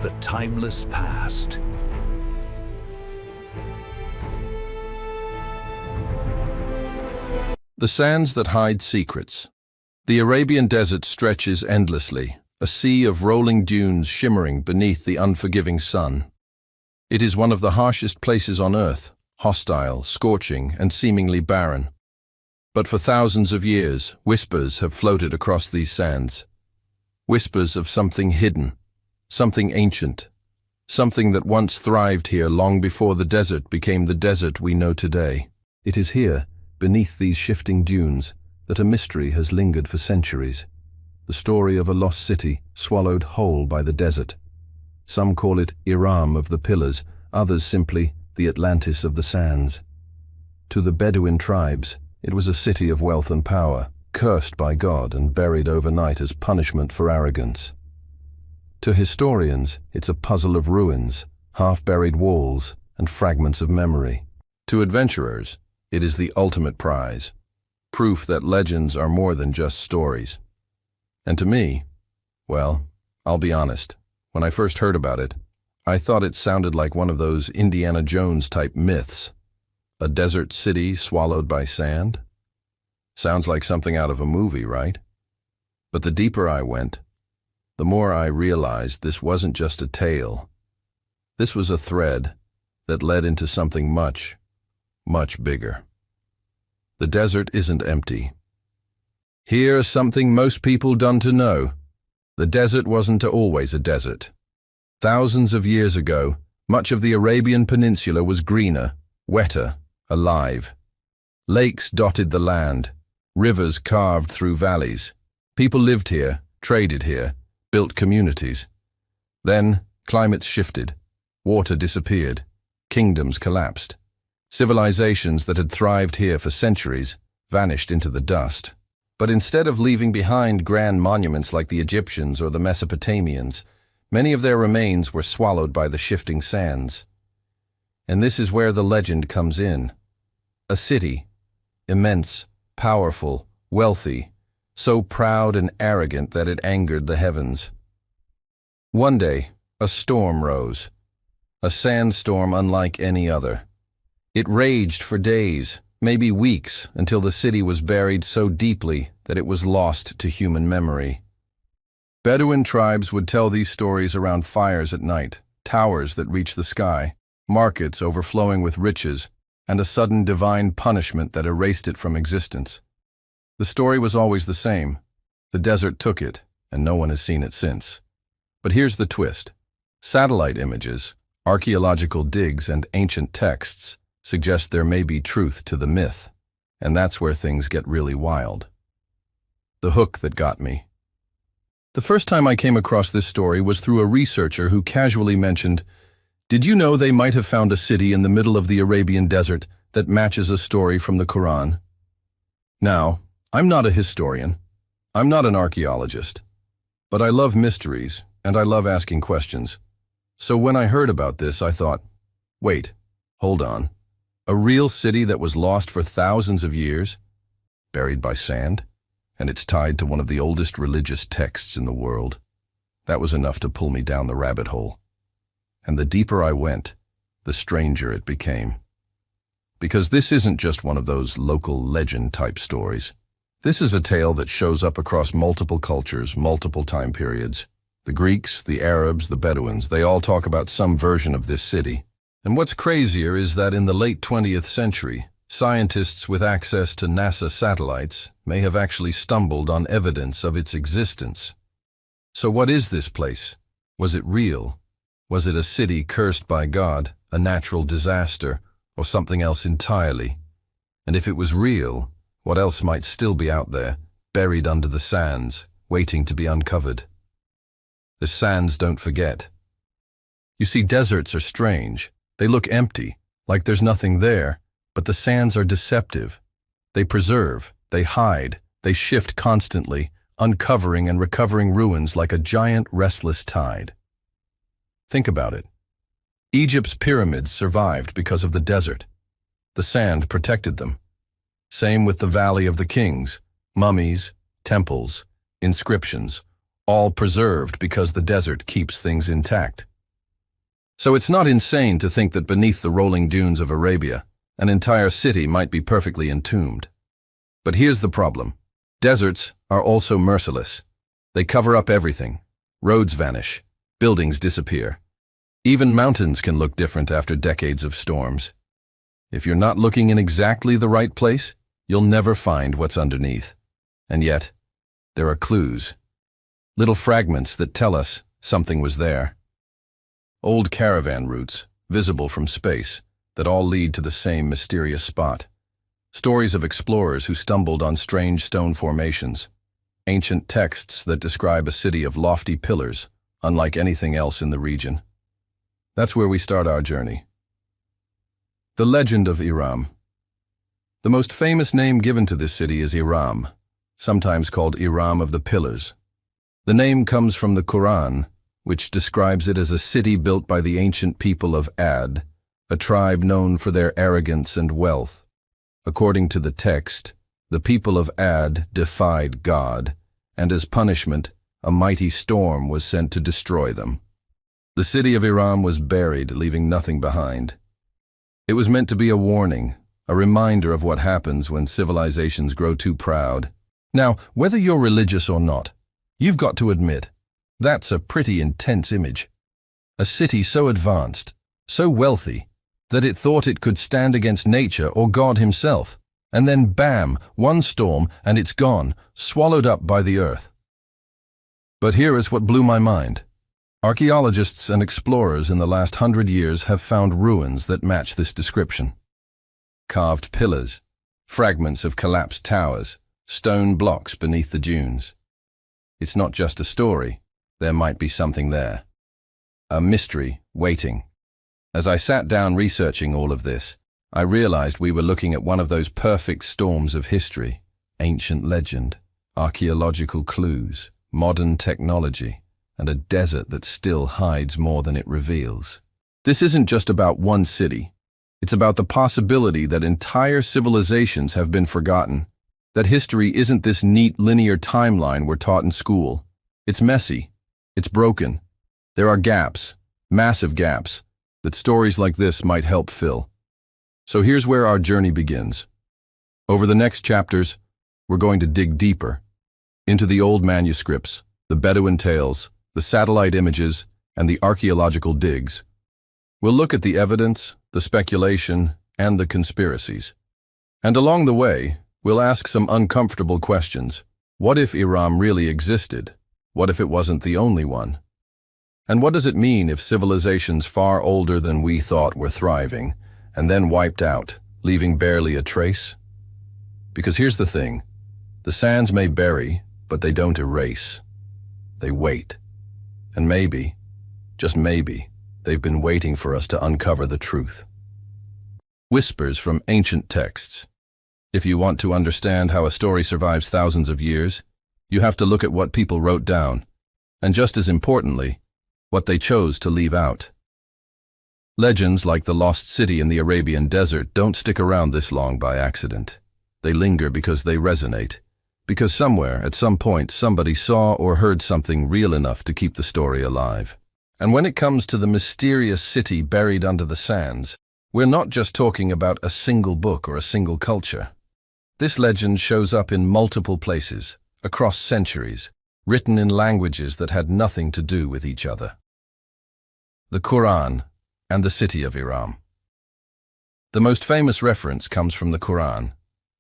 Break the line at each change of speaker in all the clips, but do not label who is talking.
the timeless past.
The sands that hide secrets. The Arabian Desert stretches endlessly, a sea of rolling dunes shimmering beneath the unforgiving sun. It is one of the harshest places on earth, hostile, scorching, and seemingly barren. But for thousands of years, whispers have floated across these sands. Whispers of something hidden, something ancient, something that once thrived here long before the desert became the desert we know today. It is here, beneath these shifting dunes, that a mystery has lingered for centuries. The story of a lost city swallowed whole by the desert. Some call it Iram of the Pillars, others simply the Atlantis of the sands. To the Bedouin tribes, it was a city of wealth and power, cursed by God and buried overnight as punishment for arrogance. To historians, it's a puzzle of ruins, half-buried walls, and fragments of memory. To adventurers, it is the ultimate prize, proof that legends are more than just stories. And to me, well, I'll be honest, when I first heard about it, I thought it sounded like one of those Indiana Jones-type myths. A desert city swallowed by sand? Sounds like something out of a movie, right? But the deeper I went, the more I realized this wasn't just a tale. This was a thread that led into something much, much bigger. The desert isn't empty. Here's something most people don't know. The desert wasn't always a desert. Thousands of years ago, much of the Arabian Peninsula was greener, wetter, alive. Lakes dotted the land, rivers carved through valleys. People lived here, traded here, built communities. Then, climates shifted, water disappeared, kingdoms collapsed. Civilizations that had thrived here for centuries vanished into the dust. But instead of leaving behind grand monuments like the Egyptians or the Mesopotamians, many of their remains were swallowed by the shifting sands. And this is where the legend comes in. A city, immense, powerful, wealthy, so proud and arrogant that it angered the heavens. One day, a storm rose, a sandstorm unlike any other. It raged for days, maybe weeks, until the city was buried so deeply that it was lost to human memory. Bedouin tribes would tell these stories around fires at night, towers that reached the sky, markets overflowing with riches, and a sudden divine punishment that erased it from existence. The story was always the same. The desert took it, and no one has seen it since. But here's the twist. Satellite images, archaeological digs, and ancient texts suggest there may be truth to the myth, and that's where things get really wild. The hook that got me. The first time I came across this story was through a researcher who casually mentioned, "Did you know they might have found a city in the middle of the Arabian Desert that matches a story from the Qur'an?" Now, I'm not a historian. I'm not an archaeologist. But I love mysteries, and I love asking questions. So when I heard about this, I thought, wait, hold on. A real city that was lost for thousands of years, buried by sand, and it's tied to one of the oldest religious texts in the world. That was enough to pull me down the rabbit hole. And the deeper I went, the stranger it became. Because this isn't just one of those local legend-type stories. This is a tale that shows up across multiple cultures, multiple time periods. The Greeks, the Arabs, the Bedouins, they all talk about some version of this city. And what's crazier is that in the late 20th century, scientists with access to NASA satellites may have actually stumbled on evidence of its existence. So what is this place? Was it real? Was it a city cursed by God, a natural disaster, or something else entirely? And if it was real, what else might still be out there, buried under the sands, waiting to be uncovered? The sands don't forget. You see, deserts are strange. They look empty, like there's nothing there, but the sands are deceptive. They preserve, they hide, they shift constantly, uncovering and recovering ruins like a giant restless tide. Think about it. Egypt's pyramids survived because of the desert. The sand protected them. Same with the Valley of the Kings, mummies, temples, inscriptions, all preserved because the desert keeps things intact. So it's not insane to think that beneath the rolling dunes of Arabia, an entire city might be perfectly entombed. But here's the problem. Deserts are also merciless. They cover up everything. Roads vanish. Buildings disappear. Even mountains can look different after decades of storms. If you're not looking in exactly the right place, you'll never find what's underneath. And yet, there are clues. Little fragments that tell us something was there. Old caravan routes, visible from space, that all lead to the same mysterious spot. Stories of explorers who stumbled on strange stone formations. Ancient texts that describe a city of lofty pillars, unlike anything else in the region. That's where we start our journey. The legend of Iram. The most famous name given to this city is Iram, sometimes called Iram of the Pillars. The name comes from the Qur'an, which describes it as a city built by the ancient people of Ad, a tribe known for their arrogance and wealth. According to the text, the people of Ad defied God, and as punishment, a mighty storm was sent to destroy them. The city of Iram was buried, leaving nothing behind. It was meant to be a warning, a reminder of what happens when civilizations grow too proud. Now, whether you're religious or not, you've got to admit, that's a pretty intense image. A city so advanced, so wealthy, that it thought it could stand against nature or God himself, and then bam, one storm and it's gone, swallowed up by the earth. But here is what blew my mind. Archaeologists and explorers in the last 100 years have found ruins that match this description. Carved pillars, fragments of collapsed towers, stone blocks beneath the dunes. It's not just a story, there might be something there. A mystery waiting. As I sat down researching all of this, I realized we were looking at one of those perfect storms of history, ancient legend, archaeological clues, modern technology, and a desert that still hides more than it reveals. This isn't just about one city. It's about the possibility that entire civilizations have been forgotten, that history isn't this neat linear timeline we're taught in school. It's messy. It's broken. There are gaps, massive gaps, that stories like this might help fill. So here's where our journey begins. Over the next chapters, we're going to dig deeper into the old manuscripts, the Bedouin tales, the satellite images, and the archaeological digs. We'll look at the evidence, the speculation, and the conspiracies. And along the way, we'll ask some uncomfortable questions. What if Iram really existed? What if it wasn't the only one? And what does it mean if civilizations far older than we thought were thriving, and then wiped out, leaving barely a trace? Because here's the thing, the sands may bury, but they don't erase. They wait. And maybe, just maybe, they've been waiting for us to uncover the truth. Whispers from ancient texts. If you want to understand how a story survives thousands of years, you have to look at what people wrote down, and just as importantly, what they chose to leave out. Legends like the lost city in the Arabian Desert don't stick around this long by accident. They linger because they resonate, because somewhere, at some point, somebody saw or heard something real enough to keep the story alive. And when it comes to the mysterious city buried under the sands, we're not just talking about a single book or a single culture. This legend shows up in multiple places, across centuries, written in languages that had nothing to do with each other. The Qur'an and the city of Iram. The most famous reference comes from the Qur'an,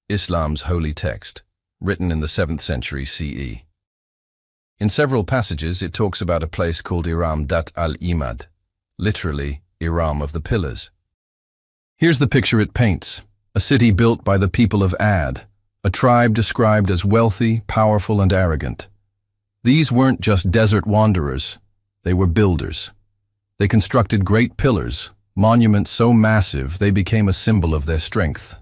Islam's holy text, written in the 7th century CE. In several passages, it talks about a place called Iram Dat al-Imad, literally Iram of the Pillars. Here's the picture it paints, a city built by the people of Ad, a tribe described as wealthy, powerful, and arrogant. These weren't just desert wanderers, they were builders. They constructed great pillars, monuments so massive they became a symbol of their strength.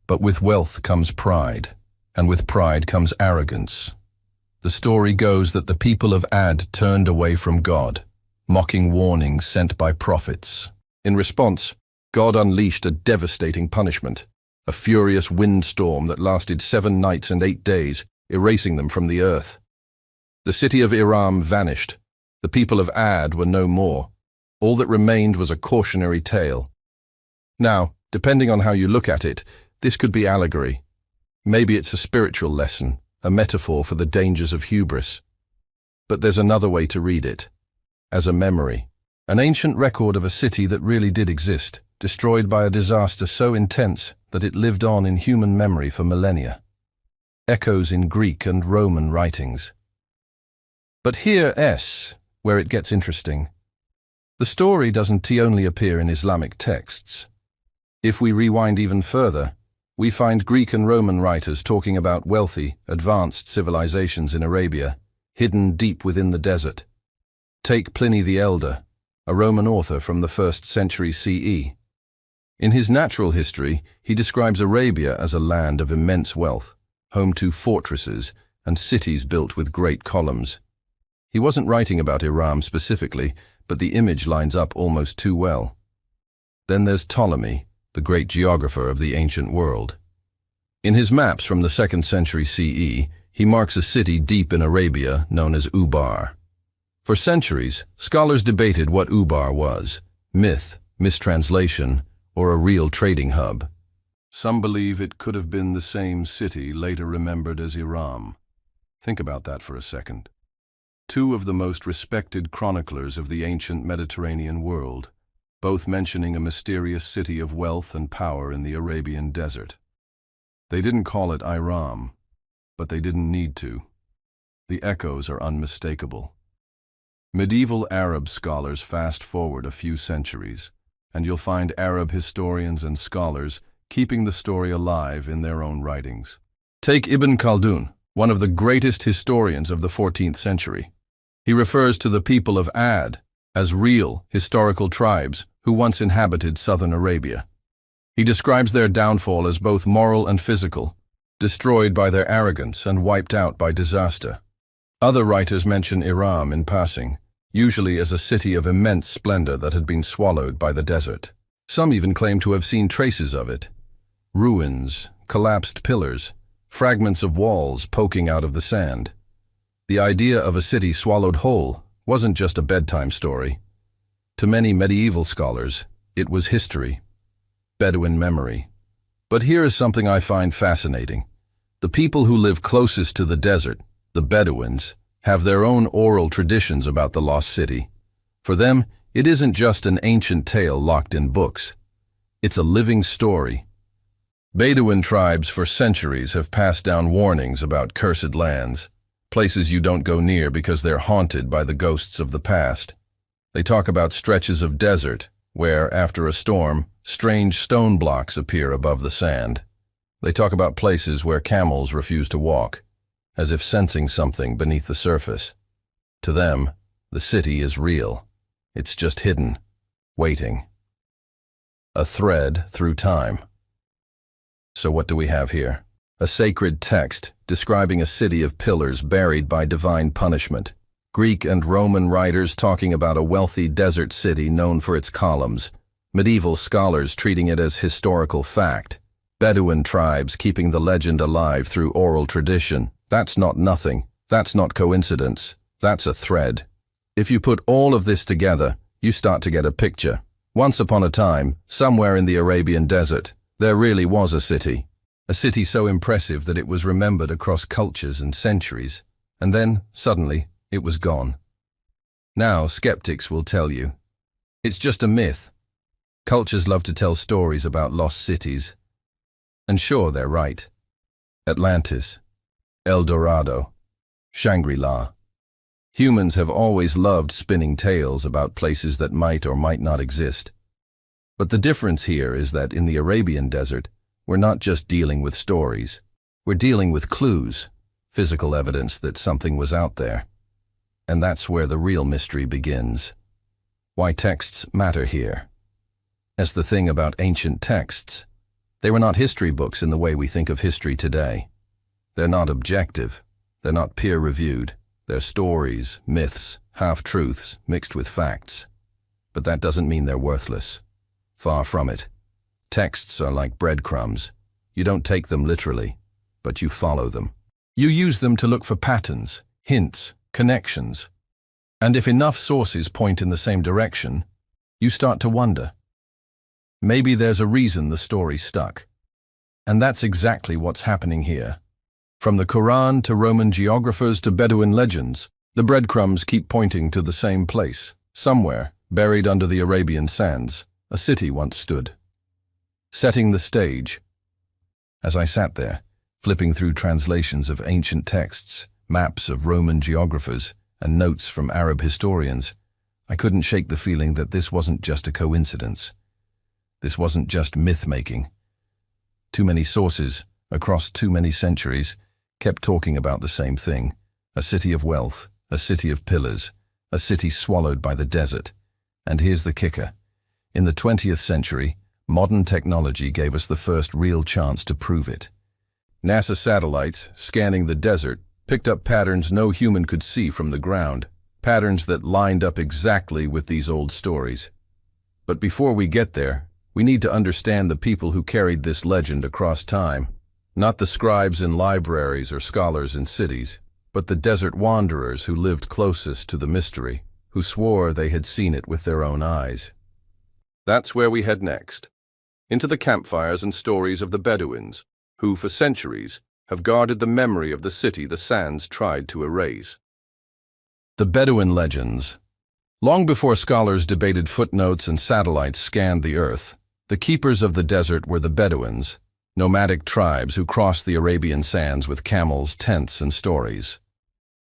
But with wealth comes pride, and with pride comes arrogance. The story goes that the people of Ad turned away from God, mocking warnings sent by prophets. In response, God unleashed a devastating punishment, a furious windstorm that lasted 7 nights and 8 days, erasing them from the earth. The city of Iram vanished. The people of Ad were no more. All that remained was a cautionary tale. Now, depending on how you look at it, this could be allegory. Maybe it's a spiritual lesson, a metaphor for the dangers of hubris. But there's another way to read it. As a memory. An ancient record of a city that really did exist, destroyed by a disaster so intense that it lived on in human memory for millennia. Echoes in Greek and Roman writings. But here's where it gets interesting. The story doesn't only appear in Islamic texts. If we rewind even further, we find Greek and Roman writers talking about wealthy, advanced civilizations in Arabia, hidden deep within the desert. Take Pliny the Elder, a Roman author from the 1st century CE. In his natural history, he describes Arabia as a land of immense wealth, home to fortresses and cities built with great columns. He wasn't writing about Iram specifically, but the image lines up almost too well. Then there's Ptolemy, the great geographer of the ancient world. In his maps from the 2nd century CE, he marks a city deep in Arabia known as Ubar. For centuries, scholars debated what Ubar was, myth, mistranslation, or a real trading hub. Some believe it could have been the same city later remembered as Iram. Think about that for a second. Two of the most respected chroniclers of the ancient Mediterranean world, both mentioning a mysterious city of wealth and power in the Arabian Desert. They didn't call it Iram, but they didn't need to. The echoes are unmistakable. Medieval Arab scholars fast forward a few centuries, and you'll find Arab historians and scholars keeping the story alive in their own writings. Take Ibn Khaldun, one of the greatest historians of the 14th century. He refers to the people of Ad as real, historical tribes who once inhabited southern Arabia. He describes their downfall as both moral and physical, destroyed by their arrogance and wiped out by disaster. Other writers mention Iram in passing, usually as a city of immense splendor that had been swallowed by the desert. Some even claim to have seen traces of it. Ruins, collapsed pillars, fragments of walls poking out of the sand. The idea of a city swallowed whole wasn't just a bedtime story. To many medieval scholars, it was history, Bedouin memory. But here is something I find fascinating. The people who live closest to the desert, the Bedouins, have their own oral traditions about the lost city. For them, it isn't just an ancient tale locked in books. It's a living story. Bedouin tribes for centuries have passed down warnings about cursed lands, places you don't go near because they're haunted by the ghosts of the past. They talk about stretches of desert where, after a storm, strange stone blocks appear above the sand. They talk about places where camels refuse to walk, as if sensing something beneath the surface. To them, the city is real. It's just hidden, waiting. A thread through time. So what do we have here? A sacred text describing a city of pillars buried by divine punishment. Greek and Roman writers talking about a wealthy desert city known for its columns. Medieval scholars treating it as historical fact. Bedouin tribes keeping the legend alive through oral tradition. That's not nothing. That's not coincidence. That's a thread. If you put all of this together, you start to get a picture. Once upon a time, somewhere in the Arabian Desert, there really was a city. A city so impressive that it was remembered across cultures and centuries. And then, suddenly, it was gone. Now, skeptics will tell you, it's just a myth. Cultures love to tell stories about lost cities. And sure, they're right. Atlantis, El Dorado, Shangri-La. Humans have always loved spinning tales about places that might or might not exist. But the difference here is that in the Arabian Desert, we're not just dealing with stories. We're dealing with clues, physical evidence that something was out there. And that's where the real mystery begins. Why texts matter here. As the thing about ancient texts, they were not history books in the way we think of history today. They're not objective. They're not peer-reviewed. They're stories, myths, half-truths mixed with facts. But that doesn't mean they're worthless. Far from it. Texts are like breadcrumbs. You don't take them literally, but you follow them. You use them to look for patterns, hints, connections. And if enough sources point in the same direction, you start to wonder. Maybe there's a reason the story stuck. And that's exactly what's happening here. From the Qur'an to Roman geographers to Bedouin legends, the breadcrumbs keep pointing to the same place. Somewhere, buried under the Arabian sands, a city once stood. Setting the stage. As I sat there, flipping through translations of ancient texts, maps of Roman geographers, and notes from Arab historians, I couldn't shake the feeling that this wasn't just a coincidence. This wasn't just myth-making. Too many sources, across too many centuries, kept talking about the same thing. A city of wealth, a city of pillars, a city swallowed by the desert. And here's the kicker. In the 20th century, modern technology gave us the first real chance to prove it. NASA satellites, scanning the desert, picked up patterns no human could see from the ground, patterns that lined up exactly with these old stories. But before we get there, we need to understand the people who carried this legend across time. Not the scribes in libraries or scholars in cities, but the desert wanderers who lived closest to the mystery, who swore they had seen it with their own eyes. That's where we head next, into the campfires and stories of the Bedouins, who for centuries have guarded the memory of the city the sands tried to erase. The Bedouin legends. Long before scholars debated footnotes and satellites scanned the earth, the keepers of the desert were the Bedouins, nomadic tribes who crossed the Arabian sands with camels, tents, and stories.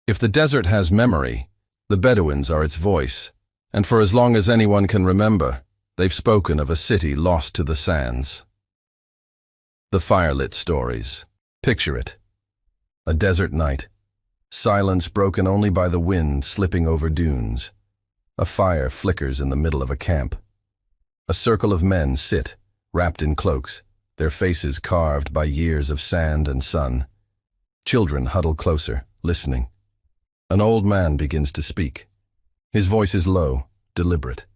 If the desert has memory, the Bedouins are its voice, and for as long as anyone can remember, they've spoken of a city lost to the sands. The firelit stories. Picture it. A desert night. Silence broken only by the wind slipping over dunes. A fire flickers in the middle of a camp. A circle of men sit, wrapped in cloaks, their faces carved by years of sand and sun. Children huddle closer, listening. An old man begins to speak. His voice is low, deliberate.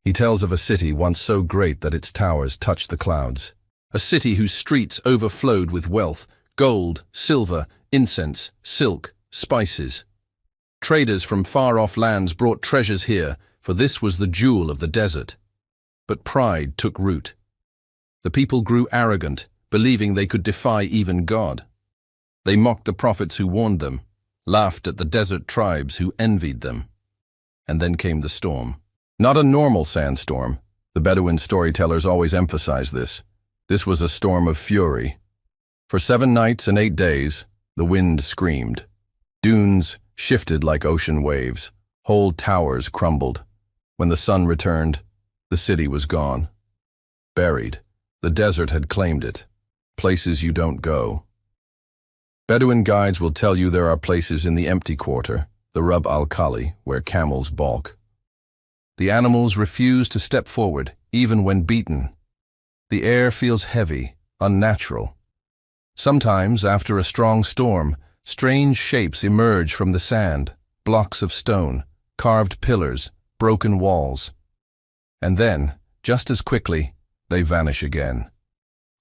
He tells of a city once so great that its towers touched the clouds. A city whose streets overflowed with wealth, gold, silver, incense, silk, spices. Traders from far-off lands brought treasures here, for this was the jewel of the desert. But pride took root. The people grew arrogant, believing they could defy even God. They mocked the prophets who warned them, laughed at the desert tribes who envied them. And then came the storm. Not a normal sandstorm. The Bedouin storytellers always emphasize this. This was a storm of fury. For 7 nights and 8 days, the wind screamed. Dunes shifted like ocean waves. Whole towers crumbled. When the sun returned, the city was gone. Buried. The desert had claimed it. Places you don't go. Bedouin guides will tell you there are places in the empty quarter, the Rub al-Khali, where camels balk. The animals refuse to step forward, even when beaten. The air feels heavy, unnatural. Sometimes, after a strong storm, strange shapes emerge from the sand, blocks of stone, carved pillars, broken walls. And then, just as quickly, they vanish again.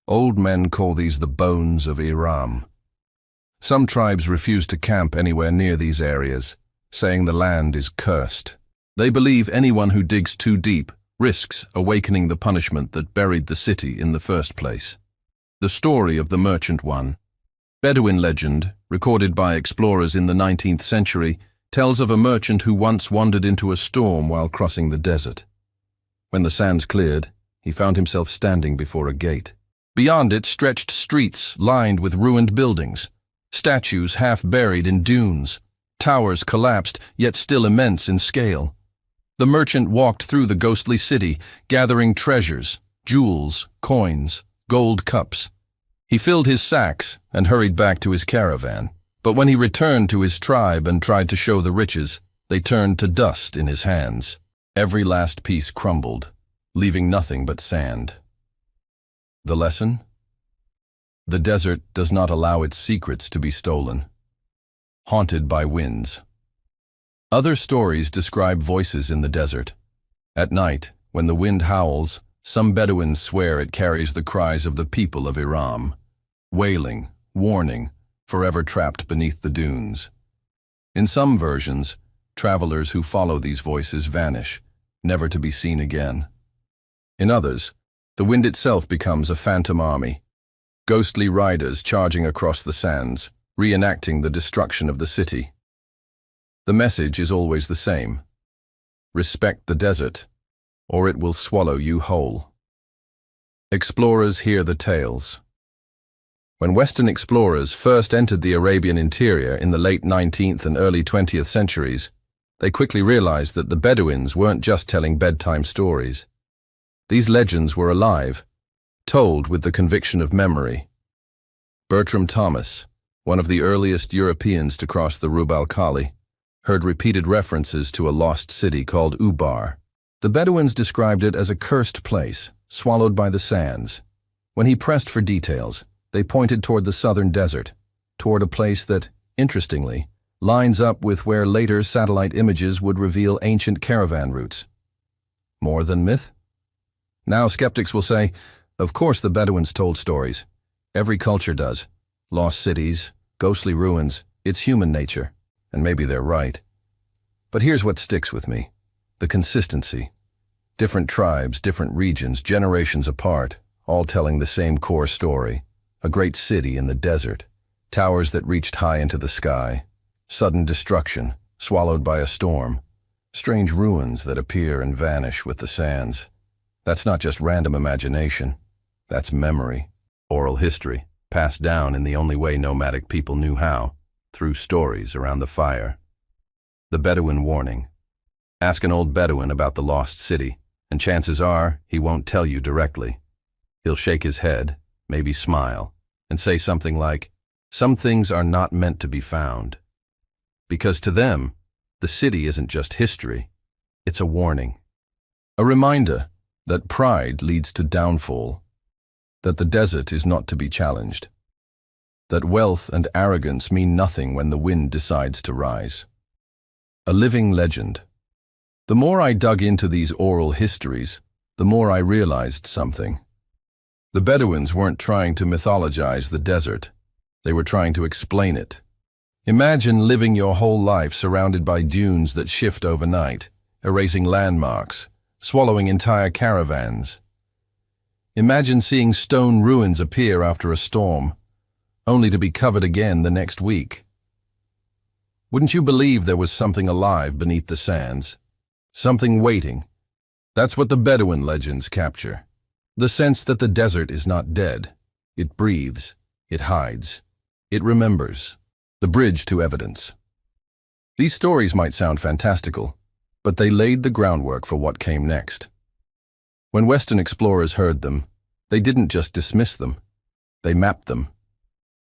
Old men call these the bones of Iram. Some tribes refuse to camp anywhere near these areas, saying the land is cursed. They believe anyone who digs too deep risks awakening the punishment that buried the city in the first place. The story of the Merchant One. Bedouin legend, recorded by explorers in the 19th century, tells of a merchant who once wandered into a storm while crossing the desert. When the sands cleared, he found himself standing before a gate. Beyond it stretched streets lined with ruined buildings, statues half buried in dunes, towers collapsed yet still immense in scale. The merchant walked through the ghostly city, gathering treasures, jewels, coins, gold cups. He filled his sacks and hurried back to his caravan. But when he returned to his tribe and tried to show the riches, they turned to dust in his hands. Every last piece crumbled, leaving nothing but sand. The lesson? The desert does not allow its secrets to be stolen. Haunted by winds. Other stories describe voices in the desert. At night, when the wind howls, some Bedouins swear it carries the cries of the people of Iram, wailing, warning, forever trapped beneath the dunes. In some versions, travelers who follow these voices vanish, never to be seen again. In others, the wind itself becomes a phantom army, ghostly riders charging across the sands, reenacting the destruction of the city. The message is always the same: respect the desert, or it will swallow you whole. Explorers hear the tales. When Western explorers first entered the Arabian interior in the late 19th and early 20th centuries, they quickly realized that the Bedouins weren't just telling bedtime stories. These legends were alive, told with the conviction of memory. Bertram Thomas, one of the earliest Europeans to cross the Rub al-Khali, heard repeated references to a lost city called Ubar. The Bedouins described it as a cursed place, swallowed by the sands. When he pressed for details, they pointed toward the southern desert, toward a place that, interestingly, lines up with where later satellite images would reveal ancient caravan routes. More than myth? Now skeptics will say, of course the Bedouins told stories. Every culture does. Lost cities, ghostly ruins, it's human nature. And maybe they're right. But here's what sticks with me: the consistency. Different tribes, different regions, generations apart, all telling the same core story. A great city in the desert, towers that reached high into the sky, sudden destruction, swallowed by a storm, strange ruins that appear and vanish with the sands. That's not just random imagination. That's memory, oral history, passed down in the only way nomadic people knew how, through stories around the fire. The Bedouin warning. Ask an old Bedouin about the lost city, and chances are he won't tell you directly. He'll shake his head, maybe smile, and say something like, "Some things are not meant to be found." Because to them, the city isn't just history, it's a warning. A reminder that pride leads to downfall, that the desert is not to be challenged, that wealth and arrogance mean nothing when the wind decides to rise. A living legend. The more I dug into these oral histories, the more I realized something. The Bedouins weren't trying to mythologize the desert. They were trying to explain it. Imagine living your whole life surrounded by dunes that shift overnight, erasing landmarks, swallowing entire caravans. Imagine seeing stone ruins appear after a storm, only to be covered again the next week. Wouldn't you believe there was something alive beneath the sands? Something waiting. That's what the Bedouin legends capture. The sense that the desert is not dead. It breathes. It hides. It remembers. The bridge to evidence. These stories might sound fantastical, but they laid the groundwork for what came next. When Western explorers heard them, they didn't just dismiss them. They mapped them.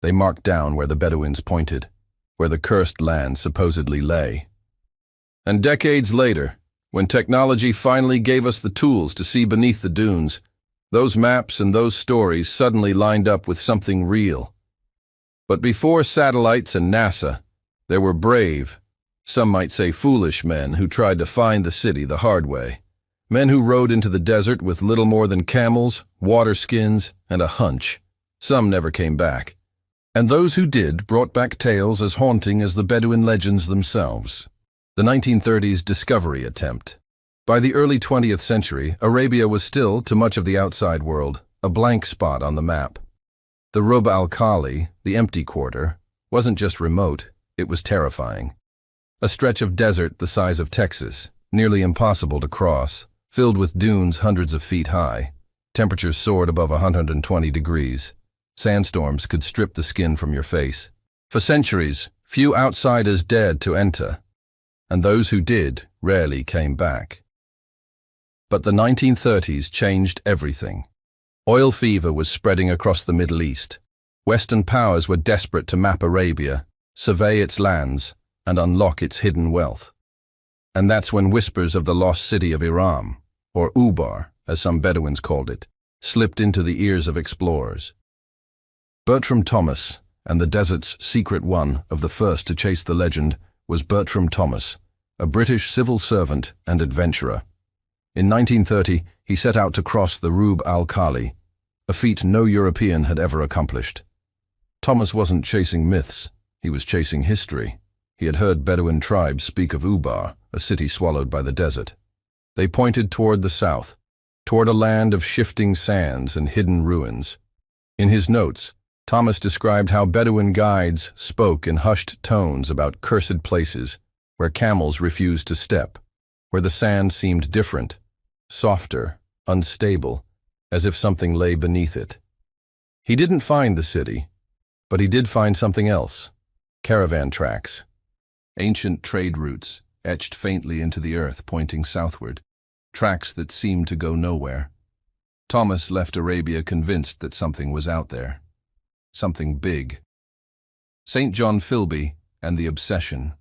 They marked down where the Bedouins pointed, where the cursed land supposedly lay. And decades later, when technology finally gave us the tools to see beneath the dunes, those maps and those stories suddenly lined up with something real. But before satellites and NASA, there were brave, some might say foolish men who tried to find the city the hard way. Men who rode into the desert with little more than camels, water skins, and a hunch. Some never came back. And those who did brought back tales as haunting as the Bedouin legends themselves. The 1930s discovery attempt. By the early 20th century, Arabia was still, to much of the outside world, a blank spot on the map. The Rub al-Khali, the empty quarter, wasn't just remote, it was terrifying. A stretch of desert the size of Texas, nearly impossible to cross, filled with dunes hundreds of feet high. Temperatures soared above 120 degrees. Sandstorms could strip the skin from your face. For centuries, few outsiders dared to enter, and those who did rarely came back. But the 1930s changed everything. Oil fever was spreading across the Middle East. Western powers were desperate to map Arabia, survey its lands, and unlock its hidden wealth. And that's when whispers of the lost city of Iram, or Ubar, as some Bedouins called it, slipped into the ears of explorers. Bertram Thomas, and the desert's secret one of the first to chase the legend, was Bertram Thomas, a British civil servant and adventurer. In 1930, he set out to cross the Rub al-Khali, a feat no European had ever accomplished. Thomas wasn't chasing myths, he was chasing history. He had heard Bedouin tribes speak of Ubar, a city swallowed by the desert. They pointed toward the south, toward a land of shifting sands and hidden ruins. In his notes, Thomas described how Bedouin guides spoke in hushed tones about cursed places where camels refused to step, where the sand seemed different, softer, unstable, as if something lay beneath it. He didn't find the city, but he did find something else: caravan tracks, ancient trade routes etched faintly into the earth pointing southward, tracks that seemed to go nowhere. Thomas left Arabia convinced that something was out there, something big. St. John Philby and the Obsession.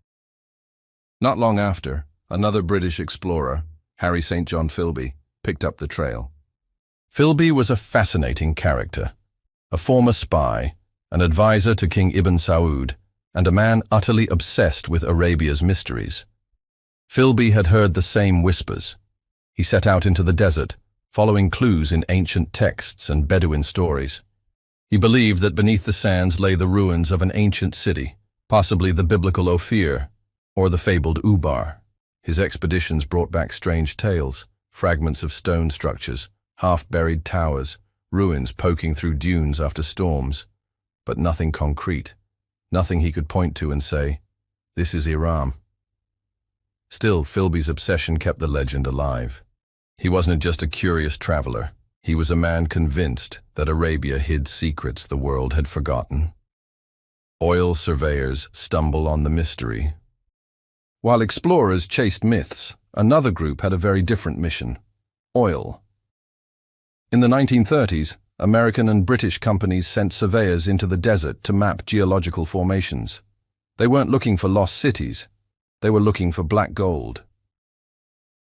Not long after, another British explorer, Harry St. John Philby, picked up the trail. Philby was a fascinating character, a former spy, an advisor to King Ibn Saud, and a man utterly obsessed with Arabia's mysteries. Philby had heard the same whispers. He set out into the desert, following clues in ancient texts and Bedouin stories. He believed that beneath the sands lay the ruins of an ancient city, possibly the biblical Ophir, or the fabled Ubar. His expeditions brought back strange tales, fragments of stone structures, half-buried towers, ruins poking through dunes after storms, but nothing concrete, nothing he could point to and say, "This is Iram." Still, Philby's obsession kept the legend alive. He wasn't just a curious traveler. He was a man convinced that Arabia hid secrets the world had forgotten. Oil surveyors stumble on the mystery. While explorers chased myths, another group had a very different mission: oil. In the 1930s, American and British companies sent surveyors into the desert to map geological formations. They weren't looking for lost cities. They were looking for black gold.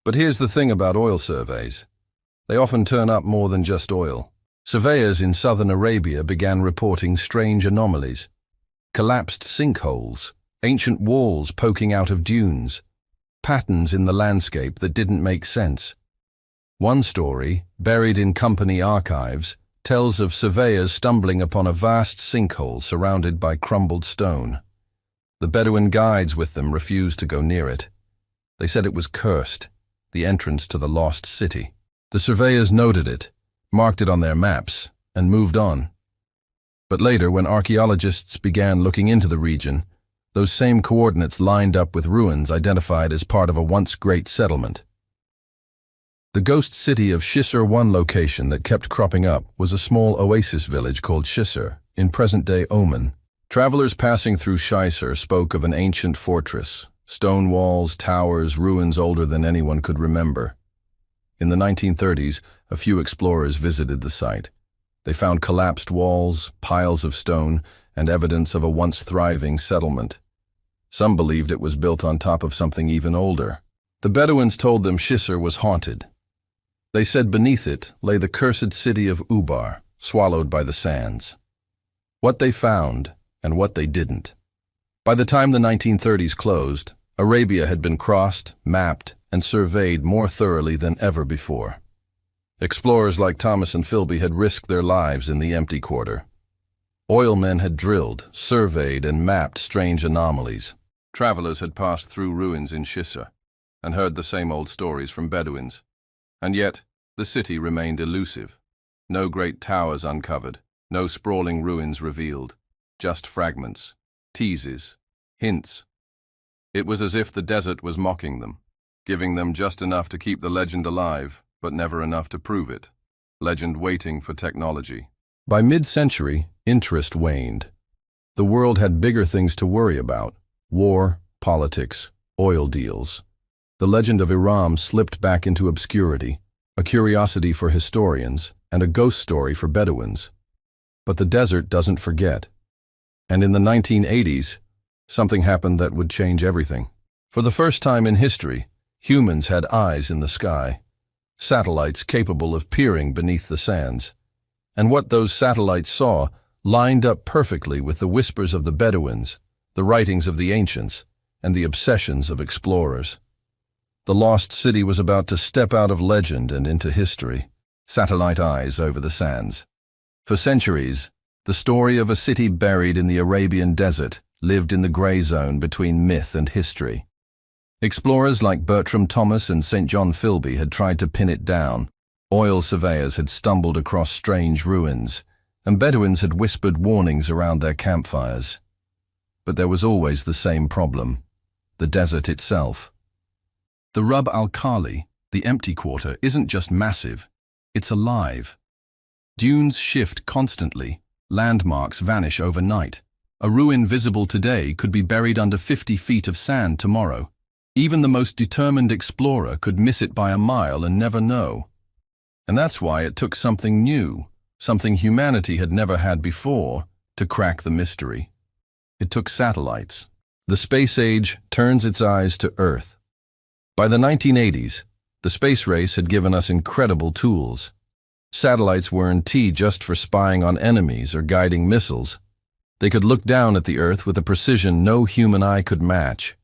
But here's the thing about oil surveys. They often turn up more than just oil. Surveyors in southern Arabia began reporting strange anomalies: collapsed sinkholes, ancient walls poking out of dunes, patterns in the landscape that didn't make sense. One story, buried in company archives, tells of surveyors stumbling upon a vast sinkhole surrounded by crumbled stone. The Bedouin guides with them refused to go near it. They said it was cursed, the entrance to the lost city. The surveyors noted it, marked it on their maps, and moved on. But later, when archaeologists began looking into the region, those same coordinates lined up with ruins identified as part of a once great settlement. The ghost city of Shisr, one location that kept cropping up, was a small oasis village called Shisr, in present-day Oman. Travelers passing through Shisr spoke of an ancient fortress, stone walls, towers, ruins older than anyone could remember. In the 1930s, a few explorers visited the site. They found collapsed walls, piles of stone, and evidence of a once thriving settlement. Some believed it was built on top of something even older. The Bedouins told them Shisr was haunted. They said beneath it lay the cursed city of Ubar, swallowed by the sands. What they found, and what they didn't. By the time the 1930s closed, Arabia had been crossed, mapped, and surveyed more thoroughly than ever before. Explorers like Thomas and Philby had risked their lives in the empty quarter. Oilmen had drilled, surveyed, and mapped strange anomalies. Travelers had passed through ruins in Shisr and heard the same old stories from Bedouins. And yet, the city remained elusive. No great towers uncovered, no sprawling ruins revealed, just fragments, teases, hints. It was as if the desert was mocking them, giving them just enough to keep the legend alive, but never enough to prove it. Legend waiting for technology. By mid-century, interest waned. The world had bigger things to worry about: war, politics, oil deals. The legend of Iram slipped back into obscurity, a curiosity for historians and a ghost story for Bedouins. But the desert doesn't forget. And in the 1980s, something happened that would change everything. For the first time in history, humans had eyes in the sky, satellites capable of peering beneath the sands. And what those satellites saw lined up perfectly with the whispers of the Bedouins, the writings of the ancients, and the obsessions of explorers. The lost city was about to step out of legend and into history, satellite eyes over the sands. For centuries, the story of a city buried in the Arabian Desert lived in the gray zone between myth and history. Explorers like Bertram Thomas and St. John Philby had tried to pin it down. Oil surveyors had stumbled across strange ruins, and Bedouins had whispered warnings around their campfires. But there was always the same problem: the desert itself. The Rub al-Khali, the empty quarter, isn't just massive, it's alive. Dunes shift constantly, landmarks vanish overnight. A ruin visible today could be buried under 50 feet of sand tomorrow. Even the most determined explorer could miss it by a mile and never know. And that's why it took something new, something humanity had never had before, to crack the mystery. It took satellites. The space age turns its eyes to Earth. By the 1980s, the space race had given us incredible tools. Satellites weren't just for spying on enemies or guiding missiles. They could look down at the Earth with a precision no human eye could match.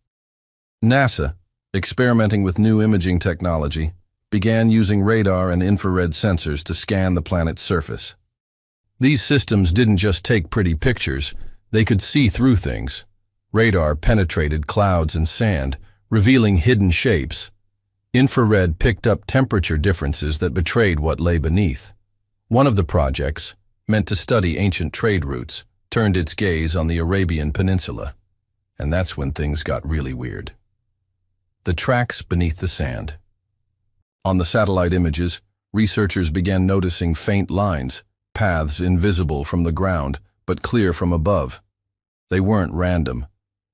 NASA, experimenting with new imaging technology, began using radar and infrared sensors to scan the planet's surface. These systems didn't just take pretty pictures, they could see through things. Radar penetrated clouds and sand, revealing hidden shapes. Infrared picked up temperature differences that betrayed what lay beneath. One of the projects, meant to study ancient trade routes, turned its gaze on the Arabian Peninsula. And that's when things got really weird. The tracks beneath the sand. On the satellite images, researchers began noticing faint lines, paths invisible from the ground, but clear from above. They weren't random.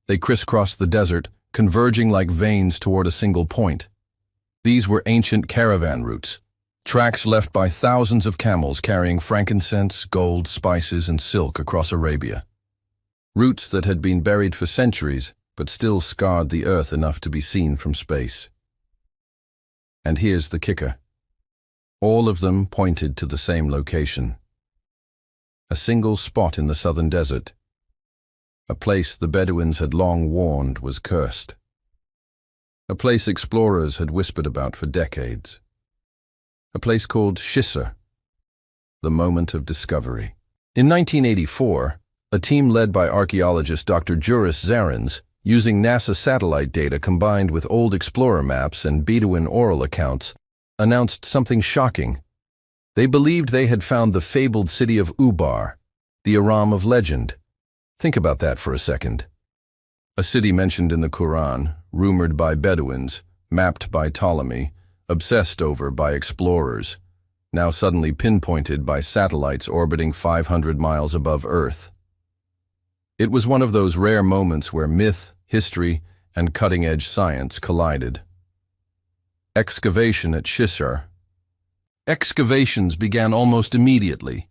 They crisscrossed the desert, converging like veins toward a single point. These were ancient caravan routes, tracks left by thousands of camels carrying frankincense, gold, spices, and silk across Arabia. Routes that had been buried for centuries, but still scarred the earth enough to be seen from space. And here's the kicker. All of them pointed to the same location. A single spot in the southern desert. A place the Bedouins had long warned was cursed. A place explorers had whispered about for decades. A place called Shisr, the moment of discovery. In 1984, a team led by archaeologist Dr. Juris Zarins, using NASA satellite data combined with old explorer maps and Bedouin oral accounts, announced something shocking. They believed they had found the fabled city of Ubar, the Iram of legend. Think about that for a second. A city mentioned in the Qur'an, rumored by Bedouins, mapped by Ptolemy, obsessed over by explorers, now suddenly pinpointed by satellites orbiting 500 miles above Earth. It was one of those rare moments where myth, history, and cutting-edge science collided. Excavation at Shisr. Excavations began almost immediately.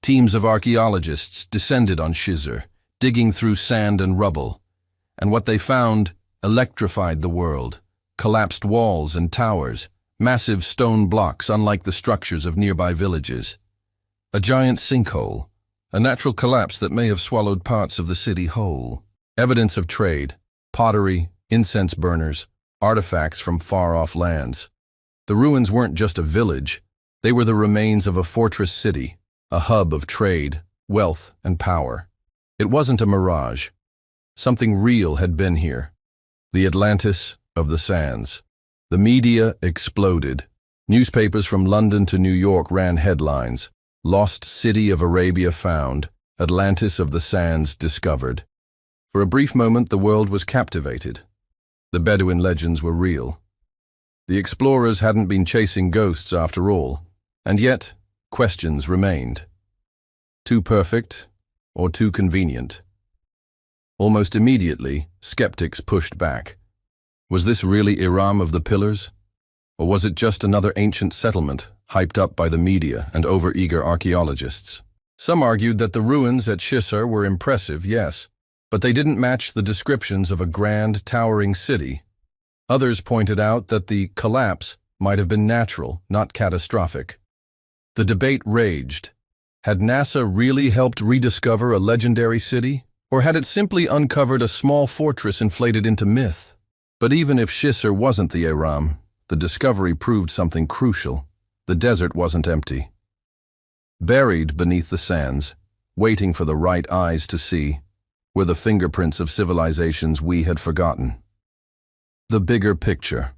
Teams of archaeologists descended on Shisr, digging through sand and rubble, and what they found electrified the world. Collapsed walls and towers, massive stone blocks unlike the structures of nearby villages. A giant sinkhole, a natural collapse that may have swallowed parts of the city whole. Evidence of trade, pottery, incense burners, artifacts from far-off lands. The ruins weren't just a village, they were the remains of a fortress city, a hub of trade, wealth, and power. It wasn't a mirage. Something real had been here. The Atlantis of the sands. The media exploded. Newspapers from London to New York ran headlines. Lost City of Arabia found, Atlantis of the sands discovered. For a brief moment the world was captivated. The Bedouin legends were real. The explorers hadn't been chasing ghosts after all, and yet questions remained. Too perfect or too convenient? Almost immediately, skeptics pushed back. Was this really Iram of the Pillars? Or was it just another ancient settlement, hyped up by the media and overeager archaeologists? Some argued that the ruins at Shisr were impressive, yes, but they didn't match the descriptions of a grand, towering city. Others pointed out that the collapse might have been natural, not catastrophic. The debate raged. Had NASA really helped rediscover a legendary city? Or had it simply uncovered a small fortress inflated into myth? But even if Shisr wasn't the Iram, the discovery proved something crucial. The desert wasn't empty. Buried beneath the sands, waiting for the right eyes to see, were the fingerprints of civilizations we had forgotten. The bigger picture.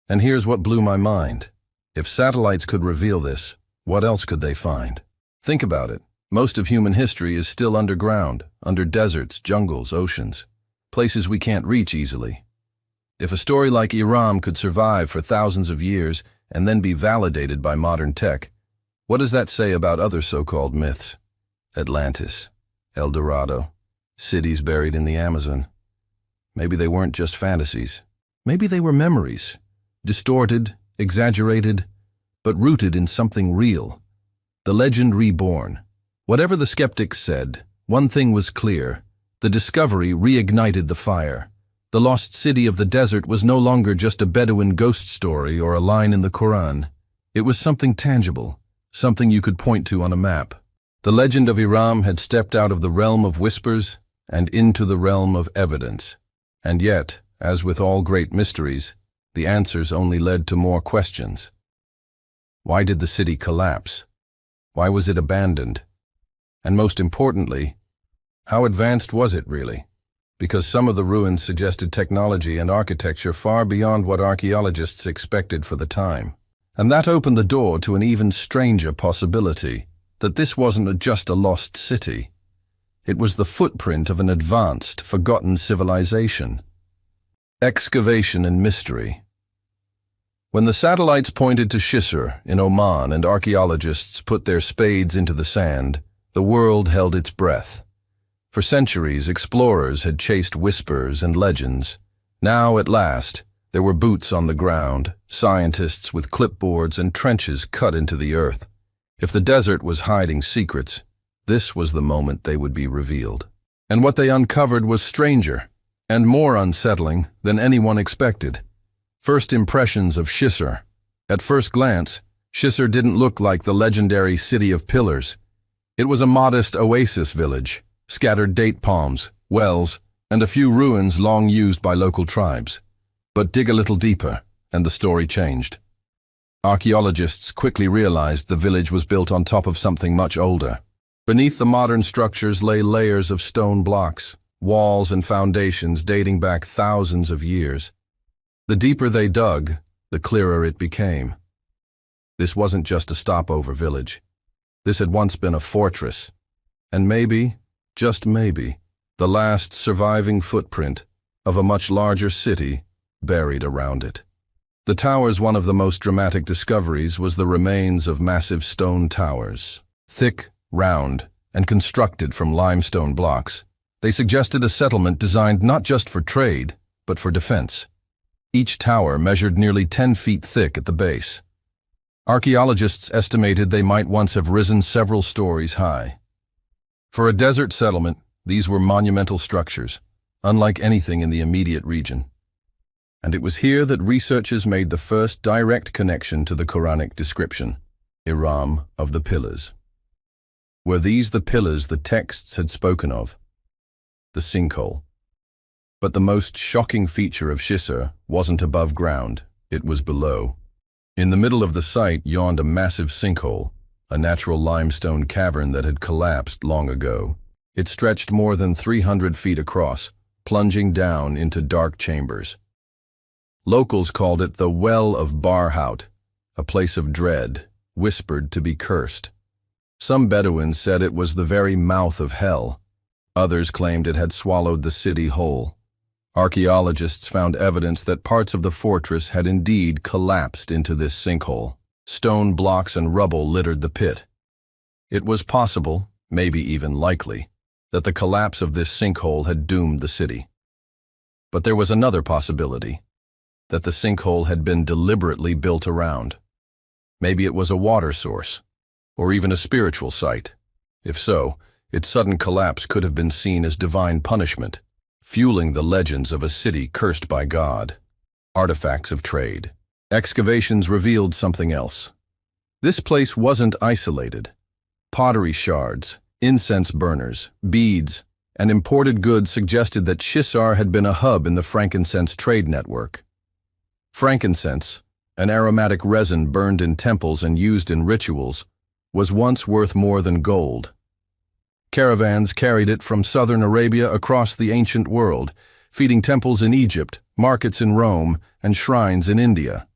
And here's what blew my mind. If satellites could reveal this, what else could they find? Think about it. Most of human history is still underground, under deserts, jungles, oceans, places we can't reach easily. If a story like Iram could survive for thousands of years and then be validated by modern tech, what does that say about other so-called myths? Atlantis, El Dorado, cities buried in the Amazon. Maybe they weren't just fantasies. Maybe they were memories, distorted, exaggerated, but rooted in something real. The legend reborn. Whatever the skeptics said, one thing was clear. The discovery reignited the fire. The lost city of the desert was no longer just a Bedouin ghost story or a line in the Qur'an. It was something tangible, something you could point to on a map. The legend of Iram had stepped out of the realm of whispers and into the realm of evidence. And yet, as with all great mysteries, the answers only led to more questions. Why did the city collapse? Why was it abandoned? And most importantly, how advanced was it really? Because some of the ruins suggested technology and architecture far beyond what archaeologists expected for the time. And that opened the door to an even stranger possibility, that this wasn't just a lost city. It was the footprint of an advanced, forgotten civilization. Excavation and mystery. When the satellites pointed to Shisr in Oman and archaeologists put their spades into the sand, the world held its breath. For centuries, explorers had chased whispers and legends. Now, at last, there were boots on the ground, scientists with clipboards and trenches cut into the earth. If the desert was hiding secrets, this was the moment they would be revealed. And what they uncovered was stranger and more unsettling than anyone expected. First impressions of Shisr. At first glance, Shisr didn't look like the legendary City of Pillars. It was a modest oasis village, scattered date palms, wells, and a few ruins long used by local tribes. But dig a little deeper, and the story changed. Archaeologists quickly realized the village was built on top of something much older. Beneath the modern structures lay layers of stone blocks, walls and foundations dating back thousands of years. The deeper they dug, the clearer it became. This wasn't just a stopover village. This had once been a fortress, and maybe, just maybe, the last surviving footprint of a much larger city buried around it. The towers, one of the most dramatic discoveries, was the remains of massive stone towers. Thick, round, and constructed from limestone blocks, they suggested a settlement designed not just for trade, but for defense. Each tower measured nearly 10 feet thick at the base. Archaeologists estimated they might once have risen several stories high. For a desert settlement, these were monumental structures, unlike anything in the immediate region. And it was here that researchers made the first direct connection to the Quranic description, Iram of the pillars. Were these the pillars the texts had spoken of? The sinkhole. But the most shocking feature of Shisr wasn't above ground, it was below. In the middle of the site yawned a massive sinkhole, a natural limestone cavern that had collapsed long ago. It stretched more than 300 feet across, plunging down into dark chambers. Locals called it the Well of Barhout, a place of dread, whispered to be cursed. Some Bedouins said it was the very mouth of hell. Others claimed it had swallowed the city whole. Archaeologists found evidence that parts of the fortress had indeed collapsed into this sinkhole. Stone blocks and rubble littered the pit. It was possible, maybe even likely, that the collapse of this sinkhole had doomed the city. But there was another possibility, that the sinkhole had been deliberately built around. Maybe it was a water source, or even a spiritual site. If so, its sudden collapse could have been seen as divine punishment, fueling the legends of a city cursed by God. Artifacts of trade. Excavations revealed something else. This place wasn't isolated. Pottery shards, incense burners, beads, and imported goods suggested that Shisr had been a hub in the frankincense trade network. Frankincense, an aromatic resin burned in temples and used in rituals, was once worth more than gold. Caravans carried it from southern Arabia across the ancient world, feeding temples in Egypt, markets in Rome, and shrines in India.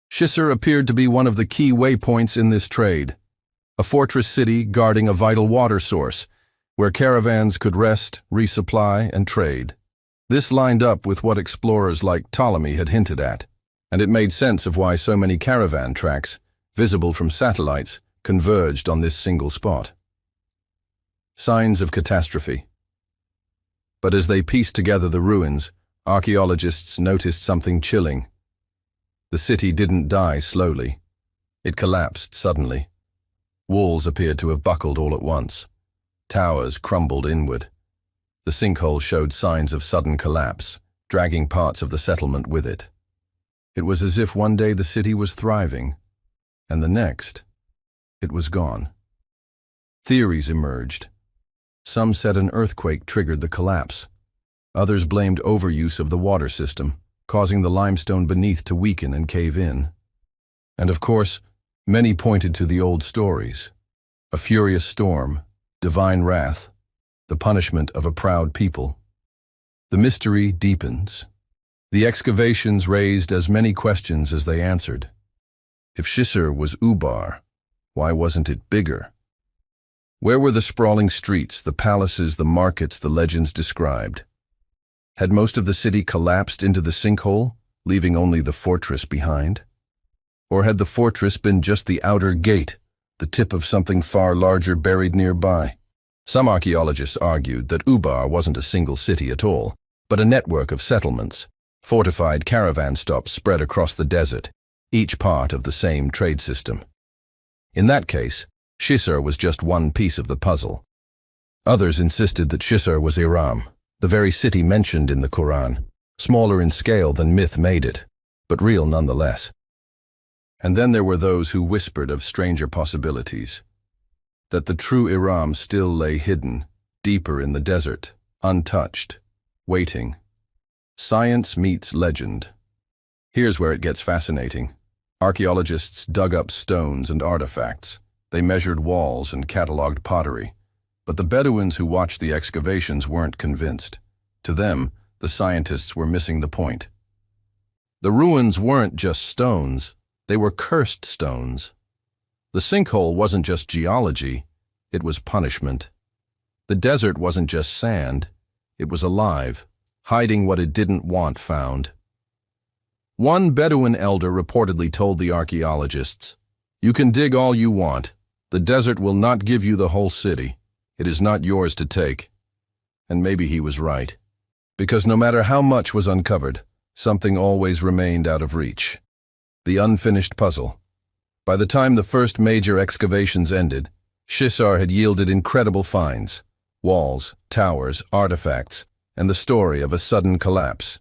Shisar appeared to be one of the key waypoints in this trade, a fortress city guarding a vital water source, where caravans could rest, resupply, and trade. This lined up with what explorers like Ptolemy had hinted at, and it made sense of why so many caravan tracks, visible from satellites, converged on this single spot. Signs of catastrophe. But as they pieced together the ruins, archaeologists noticed something chilling. The city didn't die slowly. It collapsed suddenly. Walls appeared to have buckled all at once. Towers crumbled inward. The sinkhole showed signs of sudden collapse, dragging parts of the settlement with it. It was as if one day the city was thriving, and the next, it was gone. Theories emerged. Some said an earthquake triggered the collapse. Others blamed overuse of the water system, causing the limestone beneath to weaken and cave in. And of course, many pointed to the old stories. A furious storm, divine wrath, the punishment of a proud people. The mystery deepens. The excavations raised as many questions as they answered. If Shisar was Ubar, why wasn't it bigger? Where were the sprawling streets, the palaces, the markets the legends described? Had most of the city collapsed into the sinkhole, leaving only the fortress behind? Or had the fortress been just the outer gate, the tip of something far larger buried nearby? Some archaeologists argued that Ubar wasn't a single city at all, but a network of settlements, fortified caravan stops spread across the desert, each part of the same trade system. In that case, Shisar was just one piece of the puzzle. Others insisted that Shisar was Iram, the very city mentioned in the Qur'an, smaller in scale than myth made it, but real nonetheless. And then there were those who whispered of stranger possibilities, that the true Iram still lay hidden, deeper in the desert, untouched, waiting. Science meets legend. Here's where it gets fascinating. Archaeologists dug up stones and artifacts. They measured walls and catalogued pottery. But the Bedouins who watched the excavations weren't convinced. To them, the scientists were missing the point. The ruins weren't just stones, they were cursed stones. The sinkhole wasn't just geology, it was punishment. The desert wasn't just sand, it was alive, hiding what it didn't want found. One Bedouin elder reportedly told the archaeologists, "You can dig all you want. The desert will not give you the whole city. It is not yours to take." And maybe he was right. Because no matter how much was uncovered, something always remained out of reach. The unfinished puzzle. By the time the first major excavations ended, Shisar had yielded incredible finds: walls, towers, artifacts, and the story of a sudden collapse.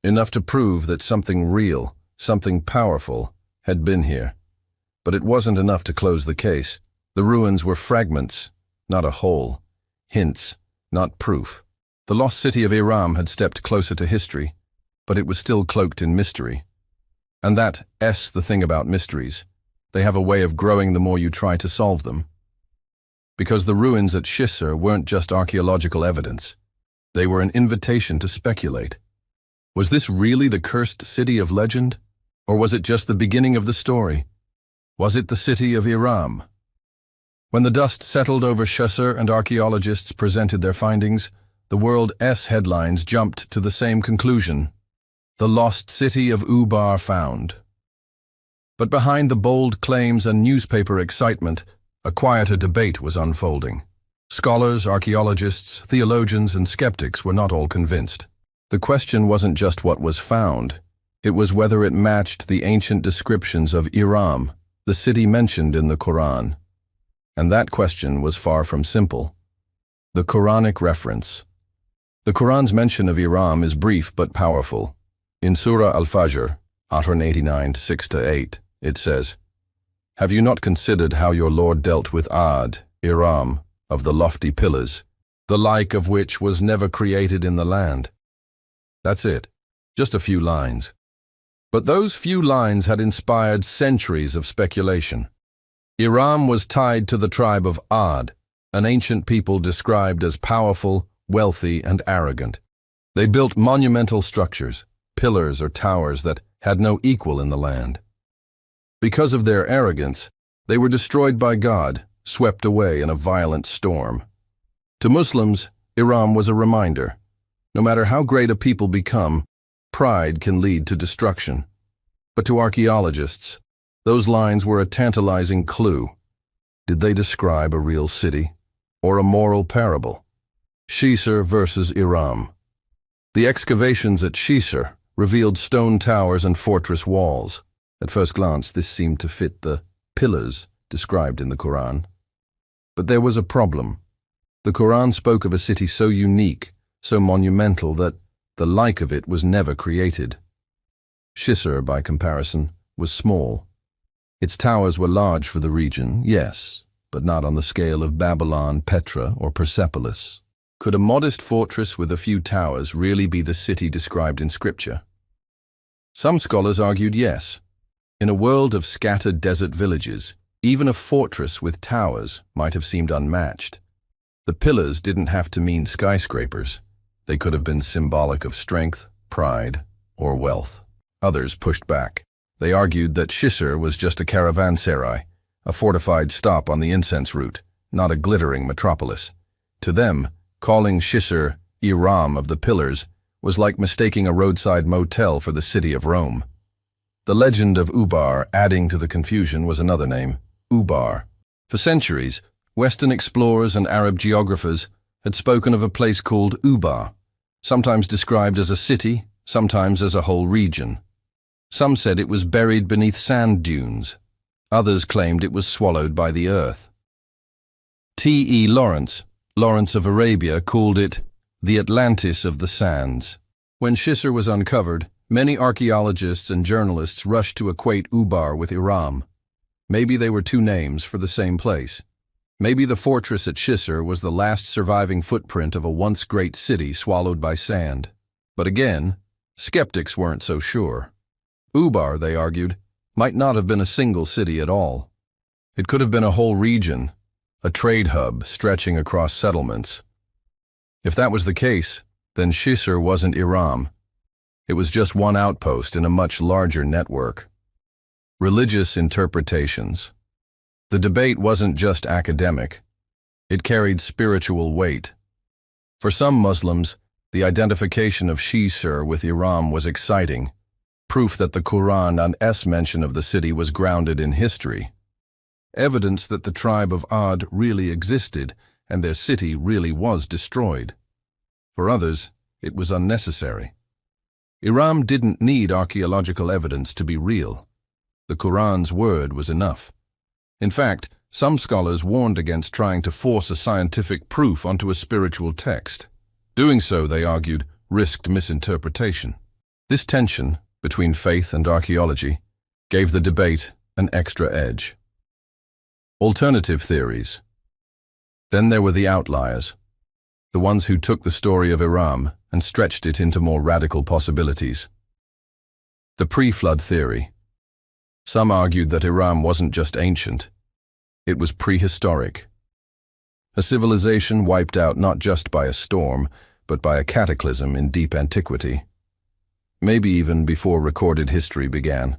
Enough to prove that something real, something powerful, had been here. But it wasn't enough to close the case. The ruins were fragments, not a whole. Hints, not proof. The lost city of Iram had stepped closer to history, but it was still cloaked in mystery. And that's the thing about mysteries. They have a way of growing the more you try to solve them. Because the ruins at Shisar weren't just archaeological evidence. They were an invitation to speculate. Was this really the cursed city of legend? Or was it just the beginning of the story? Was it the city of Iram? When the dust settled over Shisar and archaeologists presented their findings, the world's headlines jumped to the same conclusion: the lost city of Ubar found. But behind the bold claims and newspaper excitement, a quieter debate was unfolding. Scholars, archaeologists, theologians, and skeptics were not all convinced. The question wasn't just what was found, it was whether it matched the ancient descriptions of Iram, the city mentioned in the Qur'an. And that question was far from simple. The Quranic reference. The Qur'an's mention of Iram is brief but powerful. In Surah Al-Fajr, 189, 6-8, it says, "Have you not considered how your Lord dealt with Ad, Iram, of the lofty pillars, the like of which was never created in the land?" That's it, just a few lines. But those few lines had inspired centuries of speculation. Iram was tied to the tribe of Ad, an ancient people described as powerful, wealthy, and arrogant. They built monumental structures, pillars or towers that had no equal in the land. Because of their arrogance, they were destroyed by God, swept away in a violent storm. To Muslims, Iram was a reminder. No matter how great a people become, pride can lead to destruction. But to archaeologists, those lines were a tantalizing clue. Did they describe a real city or a moral parable? Shisar versus Iram. The excavations at Shisar revealed stone towers and fortress walls. At first glance, this seemed to fit the pillars described in the Qur'an. But there was a problem. The Qur'an spoke of a city so unique, so monumental that the like of it was never created. Shisar, by comparison, was small. Its towers were large for the region, yes, but not on the scale of Babylon, Petra, or Persepolis. Could a modest fortress with a few towers really be the city described in Scripture? Some scholars argued yes. In a world of scattered desert villages, even a fortress with towers might have seemed unmatched. The pillars didn't have to mean skyscrapers. They could have been symbolic of strength, pride, or wealth. Others pushed back. They argued that Shisar was just a caravanserai, a fortified stop on the incense route, not a glittering metropolis. To them, calling Shisar Iram of the Pillars was like mistaking a roadside motel for the city of Rome. The legend of Ubar, adding to the confusion, was another name, Ubar. For centuries, Western explorers and Arab geographers had spoken of a place called Ubar, sometimes described as a city, sometimes as a whole region. Some said it was buried beneath sand dunes. Others claimed it was swallowed by the earth. T.E. Lawrence of Arabia, called it the Atlantis of the sands. When Shisar was uncovered, many archaeologists and journalists rushed to equate Ubar with Iram. Maybe they were two names for the same place. Maybe the fortress at Shisar was the last surviving footprint of a once great city swallowed by sand. But again, skeptics weren't so sure. Ubar, they argued, might not have been a single city at all. It could have been a whole region, a trade hub stretching across settlements. If that was the case, then Shisar wasn't Iram. It was just one outpost in a much larger network. Religious interpretations. The debate wasn't just academic. It carried spiritual weight. For some Muslims, the identification of Shisar with Iram was exciting, proof that the Qur'an and mention of the city was grounded in history, evidence that the tribe of Ad really existed and their city really was destroyed. For others, it was unnecessary. Iram didn't need archaeological evidence to be real. The Qur'an's word was enough. In fact, some scholars warned against trying to force a scientific proof onto a spiritual text. Doing so, they argued, risked misinterpretation. This tension between faith and archaeology gave the debate an extra edge. Alternative theories. Then there were the outliers, the ones who took the story of Iram and stretched it into more radical possibilities. The pre-flood theory. Some argued that Iram wasn't just ancient, it was prehistoric. A civilization wiped out not just by a storm, but by a cataclysm in deep antiquity. Maybe even before recorded history began.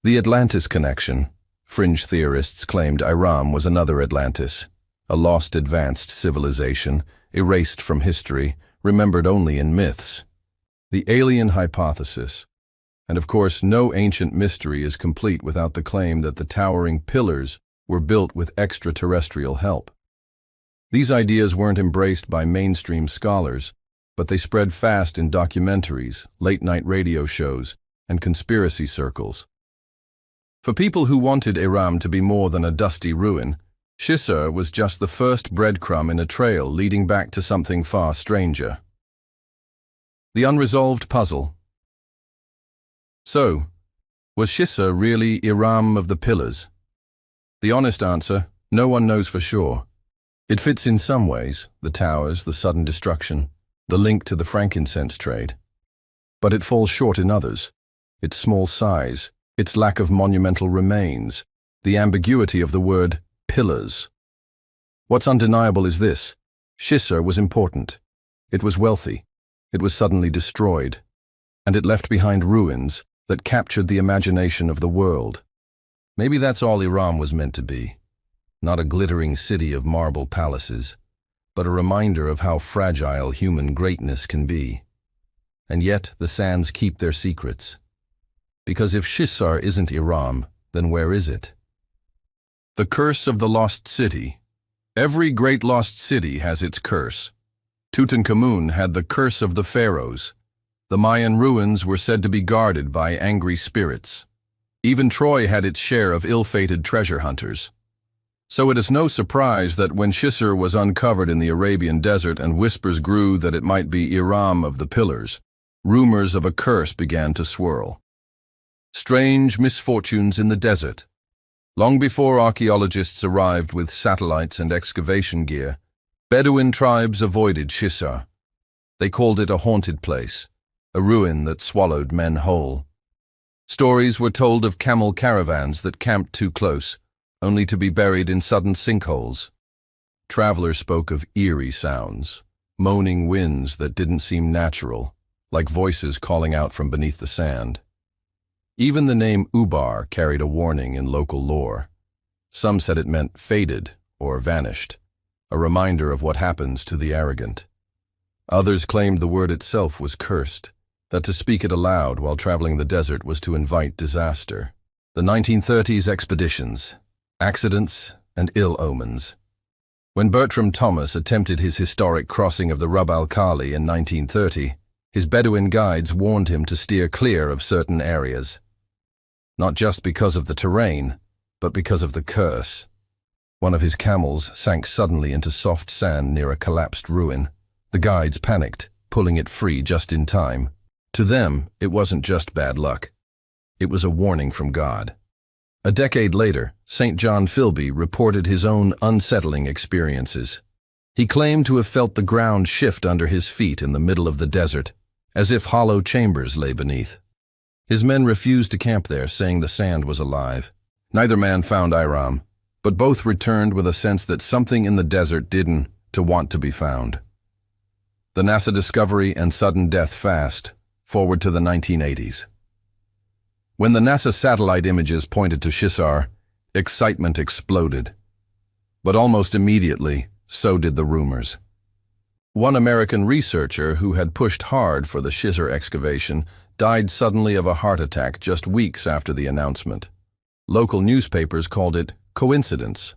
The Atlantis connection. Fringe theorists claimed Iram was another Atlantis, a lost advanced civilization, erased from history, remembered only in myths. The alien hypothesis. And of course, no ancient mystery is complete without the claim that the towering pillars were built with extraterrestrial help. These ideas weren't embraced by mainstream scholars, but they spread fast in documentaries, late-night radio shows, and conspiracy circles. For people who wanted Iram to be more than a dusty ruin, Shisar was just the first breadcrumb in a trail leading back to something far stranger. The unresolved puzzle. So, was Shisar really Iram of the Pillars? The honest answer, no one knows for sure. It fits in some ways, the towers, the sudden destruction, the link to the frankincense trade. But it falls short in others. Its small size, its lack of monumental remains, the ambiguity of the word pillars. What's undeniable is this: Shisar was important. It was wealthy. it was suddenly destroyed, and it left behind ruins that captured the imagination of the world. Maybe that's all Iram was meant to be. Not a glittering city of marble palaces, but a reminder of how fragile human greatness can be. And yet the sands keep their secrets. Because if Shisar isn't Iram, then where is it? The curse of the lost city. Every great lost city has its curse. Tutankhamun had the curse of the pharaohs. The Mayan ruins were said to be guarded by angry spirits. Even Troy had its share of ill-fated treasure hunters. So it is no surprise that when Shisar was uncovered in the Arabian Desert and whispers grew that it might be Iram of the Pillars, rumors of a curse began to swirl. Strange misfortunes in the desert. Long before archaeologists arrived with satellites and excavation gear, Bedouin tribes avoided Shisar. They called it a haunted place, a ruin that swallowed men whole. Stories were told of camel caravans that camped too close, only to be buried in sudden sinkholes. Travelers spoke of eerie sounds, moaning winds that didn't seem natural, like voices calling out from beneath the sand. Even the name Ubar carried a warning in local lore. Some said it meant faded or vanished, a reminder of what happens to the arrogant. Others claimed the word itself was cursed, that to speak it aloud while traveling the desert was to invite disaster. The 1930s expeditions, accidents and ill omens. When Bertram Thomas attempted his historic crossing of the Rub al-Khali in 1930, his Bedouin guides warned him to steer clear of certain areas. Not just because of the terrain, but because of the curse. One of his camels sank suddenly into soft sand near a collapsed ruin. The guides panicked, pulling it free just in time. To them, it wasn't just bad luck. It was a warning from God. A decade later, St. John Philby reported his own unsettling experiences. He claimed to have felt the ground shift under his feet in the middle of the desert, as if hollow chambers lay beneath. His men refused to camp there, saying the sand was alive. Neither man found Iram, but both returned with a sense that something in the desert didn't want to be found. The NASA discovery and sudden death fast, forward to the 1980s. When the NASA satellite images pointed to Shisar, excitement exploded. But almost immediately, so did the rumors. One American researcher who had pushed hard for the Shisar excavation died suddenly of a heart attack just weeks after the announcement. Local newspapers called it coincidence.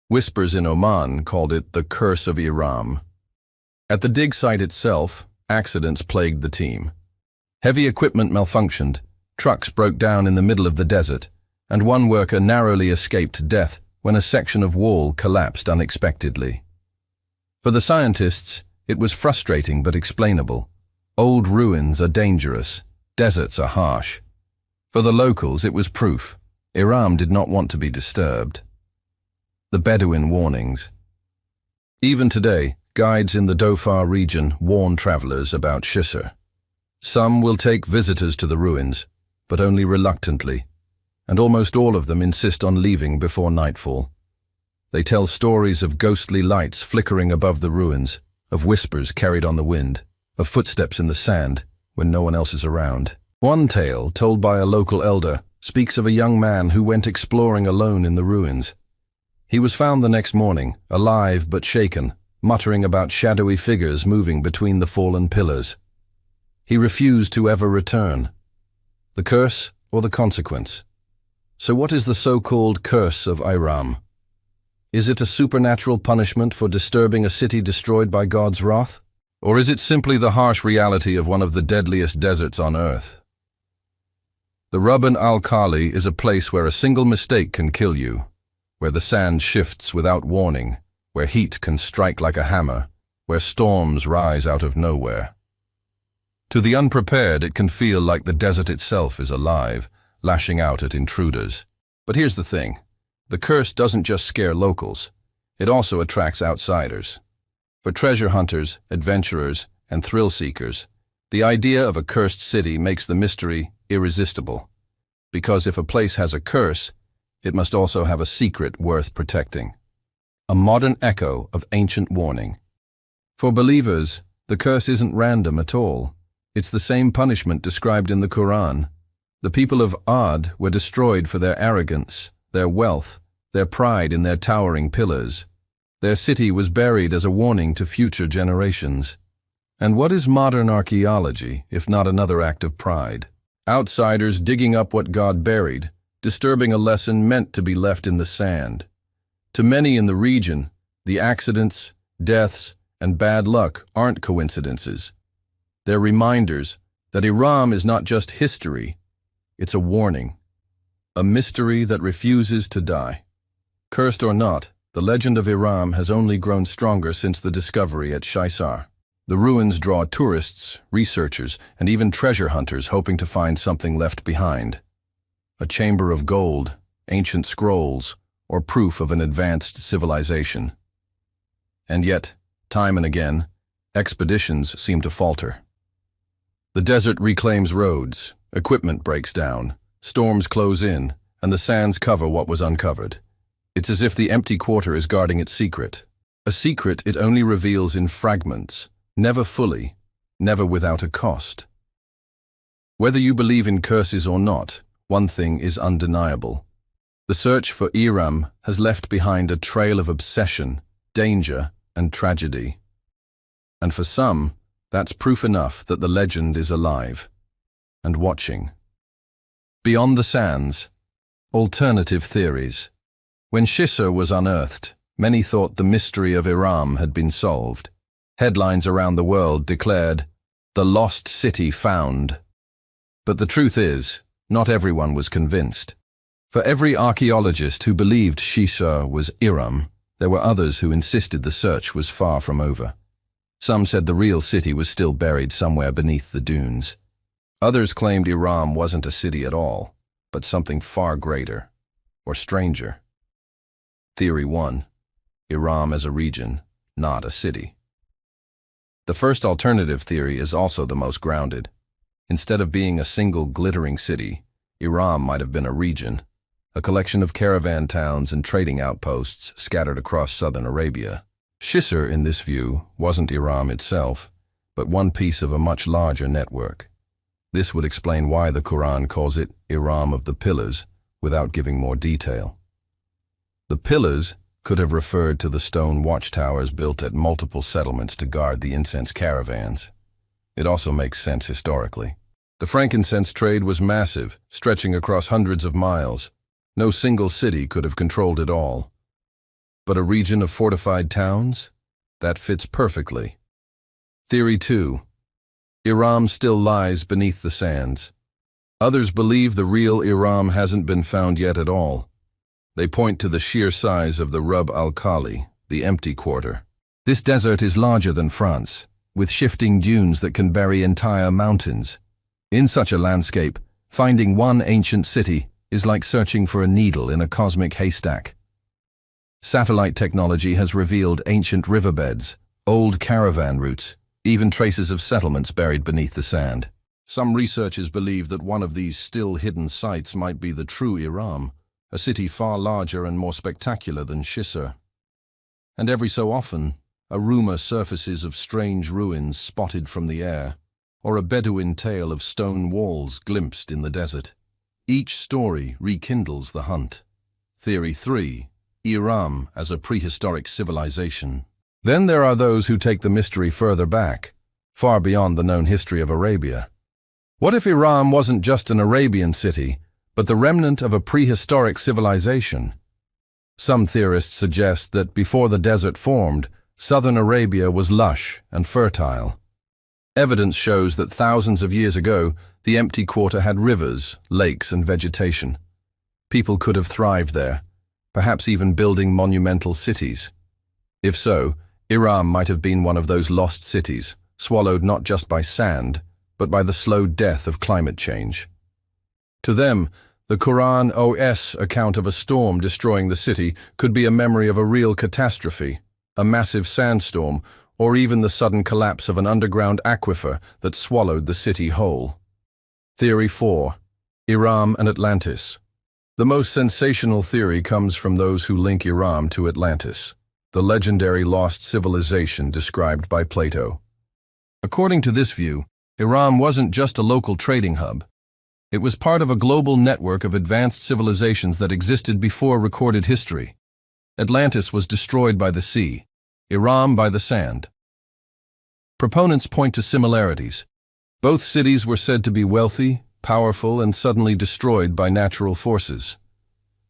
Whispers in Oman called it the curse of Iram. At the dig site itself, accidents plagued the team. Heavy equipment malfunctioned, trucks broke down in the middle of the desert, and one worker narrowly escaped death when a section of wall collapsed unexpectedly. For the scientists, it was frustrating but explainable. Old ruins are dangerous, deserts are harsh. For the locals, it was proof. Iram did not want to be disturbed. The Bedouin warnings. Even today, guides in the Dhofar region warn travelers about Shisar. Some will take visitors to the ruins, but only reluctantly, and almost all of them insist on leaving before nightfall. They tell stories of ghostly lights flickering above the ruins, of whispers carried on the wind, of footsteps in the sand when no one else is around. One tale, told by a local elder, speaks of a young man who went exploring alone in the ruins. He was found the next morning, alive but shaken, muttering about shadowy figures moving between the fallen pillars. He refused to ever return. The curse or the consequence? So what is the so-called curse of Iram? Is it a supernatural punishment for disturbing a city destroyed by God's wrath? Or is it simply the harsh reality of one of the deadliest deserts on earth? The Rub al-Khali is a place where a single mistake can kill you, where the sand shifts without warning, where heat can strike like a hammer, where storms rise out of nowhere. To the unprepared, it can feel like the desert itself is alive, lashing out at intruders. But here's the thing. The curse doesn't just scare locals. It also attracts outsiders. For treasure hunters, adventurers, and thrill seekers, the idea of a cursed city makes the mystery irresistible. Because if a place has a curse, it must also have a secret worth protecting. A modern echo of ancient warning. For believers, The curse isn't random at all. It's the same punishment described in the Qur'an. The people of Ad were destroyed for their arrogance, their wealth, their pride in their towering pillars. Their city was buried as a warning to future generations. And what is modern archaeology, if not another act of pride? Outsiders digging up what God buried, disturbing a lesson meant to be left in the sand. To many in the region, the accidents, deaths, and bad luck aren't coincidences. They're reminders that Iram is not just history, it's a warning. A mystery that refuses to die. Cursed or not, the legend of Iram has only grown stronger since the discovery at Shaisar. The ruins draw tourists, researchers, and even treasure hunters hoping to find something left behind. A chamber of gold, ancient scrolls, or proof of an advanced civilization. And yet, time and again, expeditions seem to falter. The desert reclaims roads, equipment breaks down, storms close in, and the sands cover what was uncovered. It's as if the empty quarter is guarding its secret. A secret it only reveals in fragments, never fully, never without a cost. Whether you believe in curses or not, one thing is undeniable. The search for Iram has left behind a trail of obsession, danger, and tragedy. And for some, that's proof enough that the legend is alive and watching. Beyond the sands, alternative theories. When Shaisar was unearthed, many thought the mystery of Iram had been solved. Headlines around the world declared, "The lost city found." But the truth is, not everyone was convinced. For every archaeologist who believed Shaisar was Iram, there were others who insisted the search was far from over. Some said the real city was still buried somewhere beneath the dunes. Others claimed Iram wasn't a city at all, but something far greater, or stranger. Theory 1. Iram as a region, not a city. The first alternative theory is also the most grounded. Instead of being a single glittering city, Iram might have been a region, a collection of caravan towns and trading outposts scattered across southern Arabia. Shaisar, in this view, wasn't Iram itself, but one piece of a much larger network. This would explain why the Qur'an calls it Iram of the Pillars, without giving more detail. The pillars could have referred to the stone watchtowers built at multiple settlements to guard the incense caravans. It also makes sense historically. The frankincense trade was massive, stretching across hundreds of miles. No single city could have controlled it all. But a region of fortified towns? That fits perfectly. Theory 2. Iram still lies beneath the sands. Others believe the real Iram hasn't been found yet at all. They point to the sheer size of the Rub al-Khali, the empty quarter. This desert is larger than France, with shifting dunes that can bury entire mountains. In such a landscape, finding one ancient city is like searching for a needle in a cosmic haystack. Satellite technology has revealed ancient riverbeds, old caravan routes, even traces of settlements buried beneath the sand. Some researchers believe that one of these still hidden sites might be the true Iram, a city far larger and more spectacular than Shaisar. And every so often, a rumor surfaces of strange ruins spotted from the air, or a Bedouin tale of stone walls glimpsed in the desert. Each story rekindles the hunt. Theory 3. Iram as a prehistoric civilization. Then there are those who take the mystery further back, far beyond the known history of Arabia. What if Iram wasn't just an Arabian city, but the remnant of a prehistoric civilization? Some theorists suggest that before the desert formed, southern Arabia was lush and fertile. Evidence shows that thousands of years ago, the empty quarter had rivers, lakes, and vegetation. People could have thrived there, perhaps even building monumental cities. If so, Iram might have been one of those lost cities, swallowed not just by sand, but by the slow death of climate change. To them, the Qur'an's account of a storm destroying the city could be a memory of a real catastrophe, a massive sandstorm, or even the sudden collapse of an underground aquifer that swallowed the city whole. Theory 4. Iram and Atlantis. The most sensational theory comes from those who link Iram to Atlantis, the legendary lost civilization described by Plato. According to this view, Iram wasn't just a local trading hub. It was part of a global network of advanced civilizations that existed before recorded history. Atlantis was destroyed by the sea, Iram by the sand. Proponents point to similarities. Both cities were said to be wealthy, powerful, and suddenly destroyed by natural forces.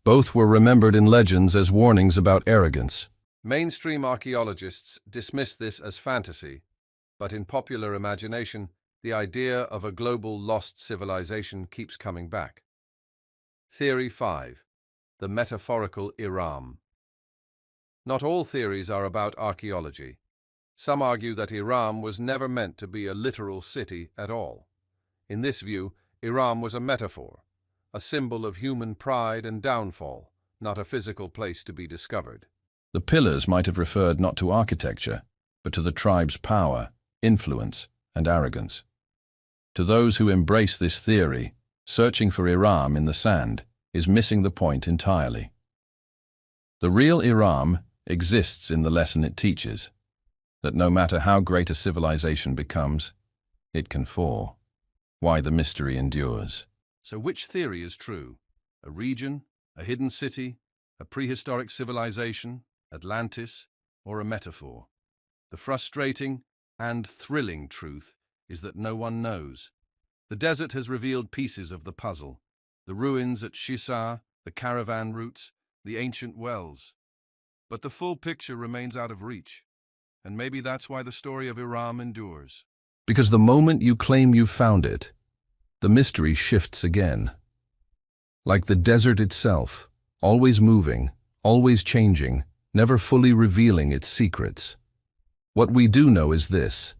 Both were remembered in legends as warnings about arrogance. Mainstream archaeologists dismiss this as fantasy, but in popular imagination, the idea of a global lost civilization keeps coming back. Theory 5. The metaphorical Iram. Not all theories are about archaeology. Some argue that Iram was never meant to be a literal city at all. In this view, Iram was a metaphor, a symbol of human pride and downfall, not a physical place to be discovered. The pillars might have referred not to architecture, but to the tribe's power, influence, and arrogance. To those who embrace this theory, searching for Iram in the sand is missing the point entirely. The real Iram exists in the lesson it teaches, that no matter how great a civilization becomes, it can fall. Why the mystery endures. So which theory is true? A region, a hidden city, a prehistoric civilization, Atlantis, or a metaphor? The frustrating and thrilling truth is that no one knows. The desert has revealed pieces of the puzzle. The ruins at Shisar, the caravan routes, the ancient wells. But the full picture remains out of reach. And maybe that's why the story of Iram endures. Because the moment you claim you've found it, the mystery shifts again. Like the desert itself, always moving, always changing, never fully revealing its secrets. What we do know is this.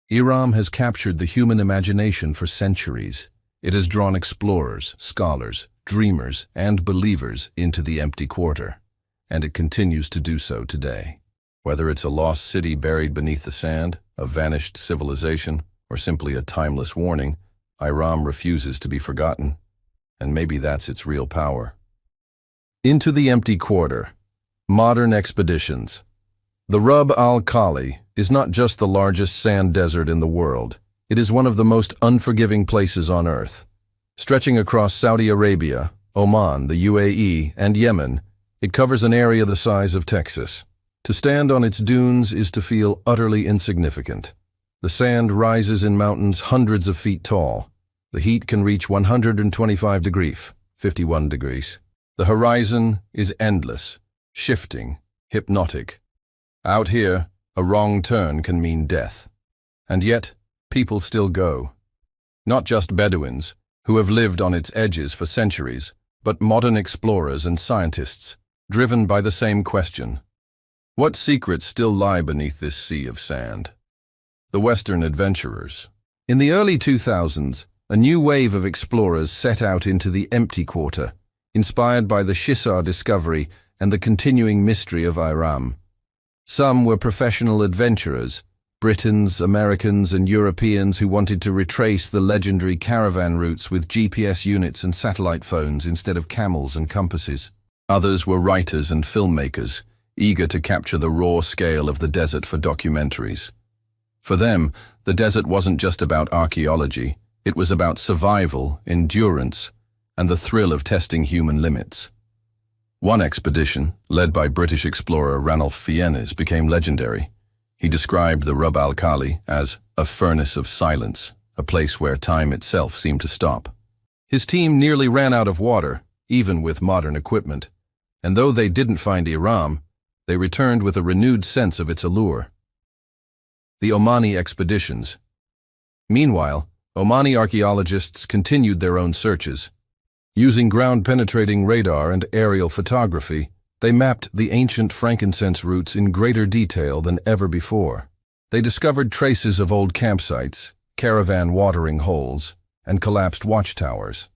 Iram has captured the human imagination for centuries. It has drawn explorers, scholars, dreamers, and believers into the empty quarter, and it continues to do so today. Whether it's a lost city buried beneath the sand, a vanished civilization, or simply a timeless warning, Iram refuses to be forgotten, and maybe that's its real power. Into the empty quarter. Modern expeditions. The Rub al-Khali is not just the largest sand desert in the world. It is one of the most unforgiving places on Earth. Stretching across Saudi Arabia, Oman, the UAE, and Yemen, it covers an area the size of Texas. To stand on its dunes is to feel utterly insignificant. The sand rises in mountains hundreds of feet tall. The heat can reach 125 degrees, 51 degrees. The horizon is endless, shifting, hypnotic. Out here, a wrong turn can mean death. And yet, people still go. Not just Bedouins, who have lived on its edges for centuries, but modern explorers and scientists, driven by the same question. What secrets still lie beneath this sea of sand? The Western adventurers. In the early 2000s, a new wave of explorers set out into the empty quarter, inspired by the Shisar discovery and the continuing mystery of Iram. Some were professional adventurers, Britons, Americans, and Europeans who wanted to retrace the legendary caravan routes with GPS units and satellite phones instead of camels and compasses. Others were writers and filmmakers, eager to capture the raw scale of the desert for documentaries. For them, the desert wasn't just about archaeology, it was about survival, endurance, and the thrill of testing human limits. One expedition, led by British explorer Ranulph Fiennes, became legendary. He described the Rub al-Khali as a furnace of silence, a place where time itself seemed to stop. His team nearly ran out of water, even with modern equipment, and though they didn't find Iram, they returned with a renewed sense of its allure. The Omani expeditions. Meanwhile, Omani archaeologists continued their own searches. Using ground-penetrating radar and aerial photography, they mapped the ancient frankincense routes in greater detail than ever before. They discovered traces of old campsites, caravan watering holes, and collapsed watchtowers.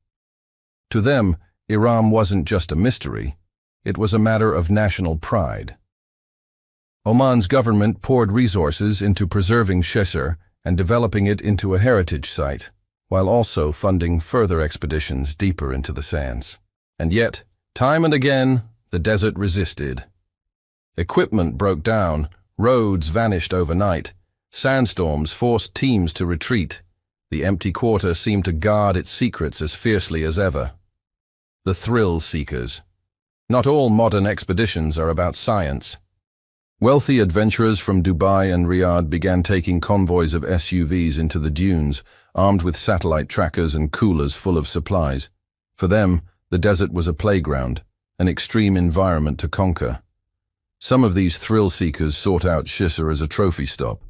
To them, Iram wasn't just a mystery, it was a matter of national pride. Oman's government poured resources into preserving Shisar and developing it into a heritage site, while also funding further expeditions deeper into the sands. And yet, time and again, the desert resisted. Equipment broke down, roads vanished overnight, Sandstorms forced teams to retreat. The empty quarter seemed to guard its secrets as fiercely as ever. The thrill seekers. Not all modern expeditions are about science. Wealthy adventurers from Dubai and Riyadh began taking convoys of SUVs into the dunes, armed with satellite trackers and coolers full of supplies. For them, the desert was a playground, an extreme environment to conquer. Some of these thrill seekers sought out Shisar as a trophy stop,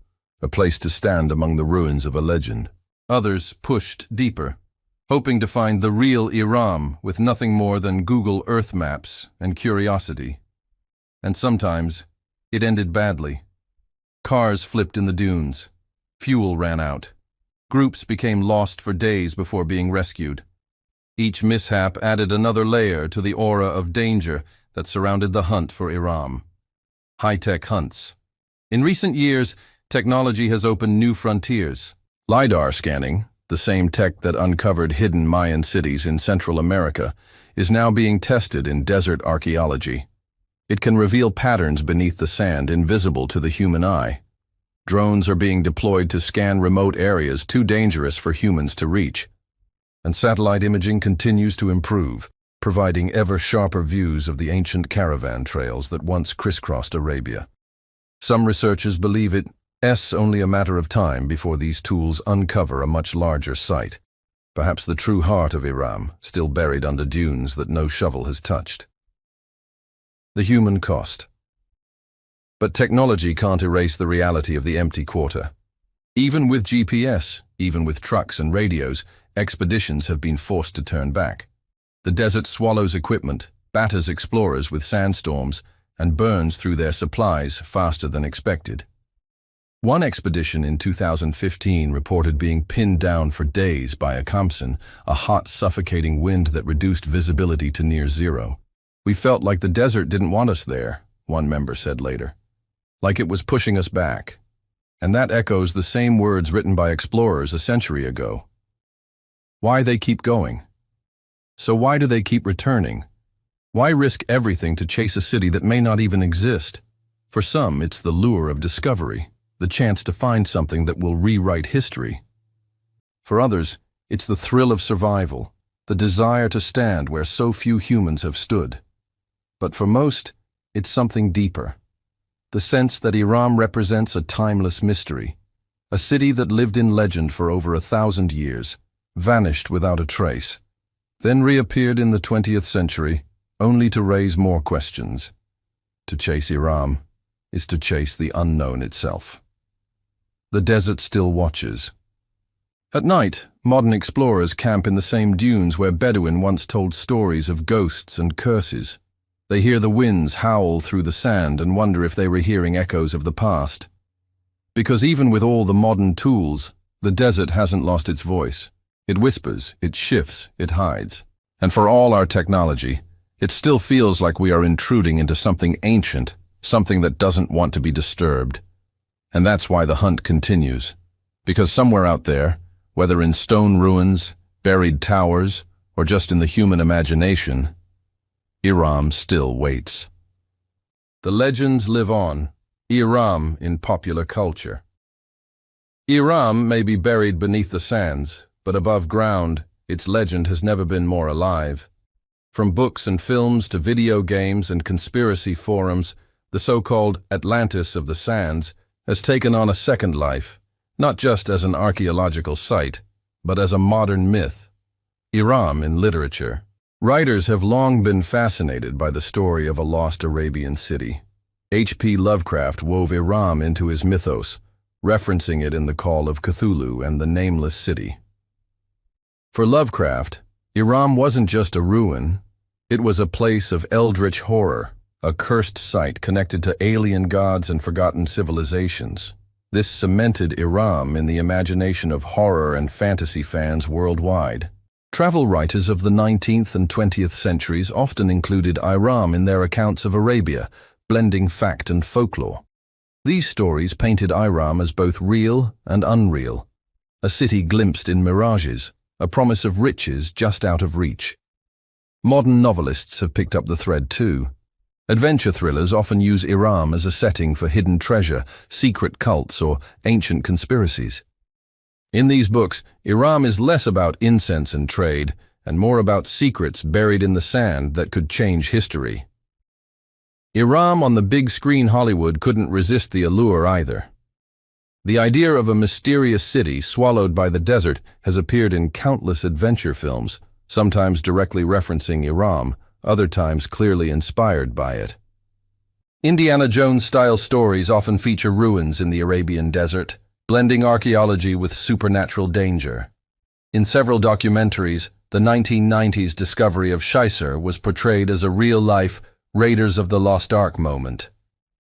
a place to stand among the ruins of a legend. Others pushed deeper, hoping to find the real Iram with nothing more than Google Earth maps and curiosity. And sometimes, it ended badly. Cars flipped in the dunes. Fuel ran out. Groups became lost for days before being rescued. Each mishap added another layer to the aura of danger that surrounded the hunt for Iram. High-tech hunts. In recent years, technology has opened new frontiers. LiDAR scanning, the same tech that uncovered hidden Mayan cities in Central America, is now being tested in desert archaeology. It can reveal patterns beneath the sand invisible to the human eye. Drones are being deployed to scan remote areas too dangerous for humans to reach. And satellite imaging continues to improve, providing ever sharper views of the ancient caravan trails that once crisscrossed Arabia. Some researchers believe it's only a matter of time before these tools uncover a much larger site, perhaps the true heart of Iram, still buried under dunes that no shovel has touched. The human cost. But technology can't erase the reality of the empty quarter. Even with GPS, even with trucks and radios, expeditions have been forced to turn back. The desert swallows equipment, batters explorers with sandstorms, and burns through their supplies faster than expected. One expedition in 2015 reported being pinned down for days by a Khamsin, a hot, suffocating wind that reduced visibility to near zero. "We felt like the desert didn't want us there," one member said later. "Like it was pushing us back." And that echoes the same words written by explorers a century ago. Why they keep going? So why do they keep returning? Why risk everything to chase a city that may not even exist? For some, it's the lure of discovery, the chance to find something that will rewrite history. For others, it's the thrill of survival, the desire to stand where so few humans have stood. But for most, it's something deeper. The sense that Iram represents a timeless mystery, a city that lived in legend for over 1,000 years, vanished without a trace, then reappeared in the 20th century, only to raise more questions. To chase Iram is to chase the unknown itself. The desert still watches. At night, modern explorers camp in the same dunes where Bedouin once told stories of ghosts and curses. They hear the winds howl through the sand and wonder if they were hearing echoes of the past. Because even with all the modern tools, the desert hasn't lost its voice. It whispers, it shifts, it hides. And for all our technology, it still feels like we are intruding into something ancient, something that doesn't want to be disturbed. And that's why the hunt continues. Because somewhere out there, whether in stone ruins, buried towers, or just in the human imagination, Iram still waits. The legends live on, Iram in popular culture. Iram may be buried beneath the sands, but above ground, its legend has never been more alive. From books and films to video games and conspiracy forums, the so-called Atlantis of the sands has taken on a second life, not just as an archaeological site, but as a modern myth. Iram in literature. Writers have long been fascinated by the story of a lost Arabian city. H.P. Lovecraft wove Iram into his mythos, referencing it in The Call of Cthulhu and The Nameless City. For Lovecraft, Iram wasn't just a ruin, it was a place of eldritch horror, a cursed site connected to alien gods and forgotten civilizations. This cemented Iram in the imagination of horror and fantasy fans worldwide. Travel writers of the 19th and 20th centuries often included Iram in their accounts of Arabia, blending fact and folklore. These stories painted Iram as both real and unreal, a city glimpsed in mirages, a promise of riches just out of reach. Modern novelists have picked up the thread too. Adventure thrillers often use Iram as a setting for hidden treasure, secret cults, or ancient conspiracies. In these books, Iram is less about incense and trade, and more about secrets buried in the sand that could change history. Iram on the big screen Hollywood couldn't resist the allure either. The idea of a mysterious city swallowed by the desert has appeared in countless adventure films, sometimes directly referencing Iram, other times clearly inspired by it. Indiana Jones-style stories often feature ruins in the Arabian Desert, blending archaeology with supernatural danger. In several documentaries, the 1990s discovery of Shisar was portrayed as a real-life Raiders of the Lost Ark moment.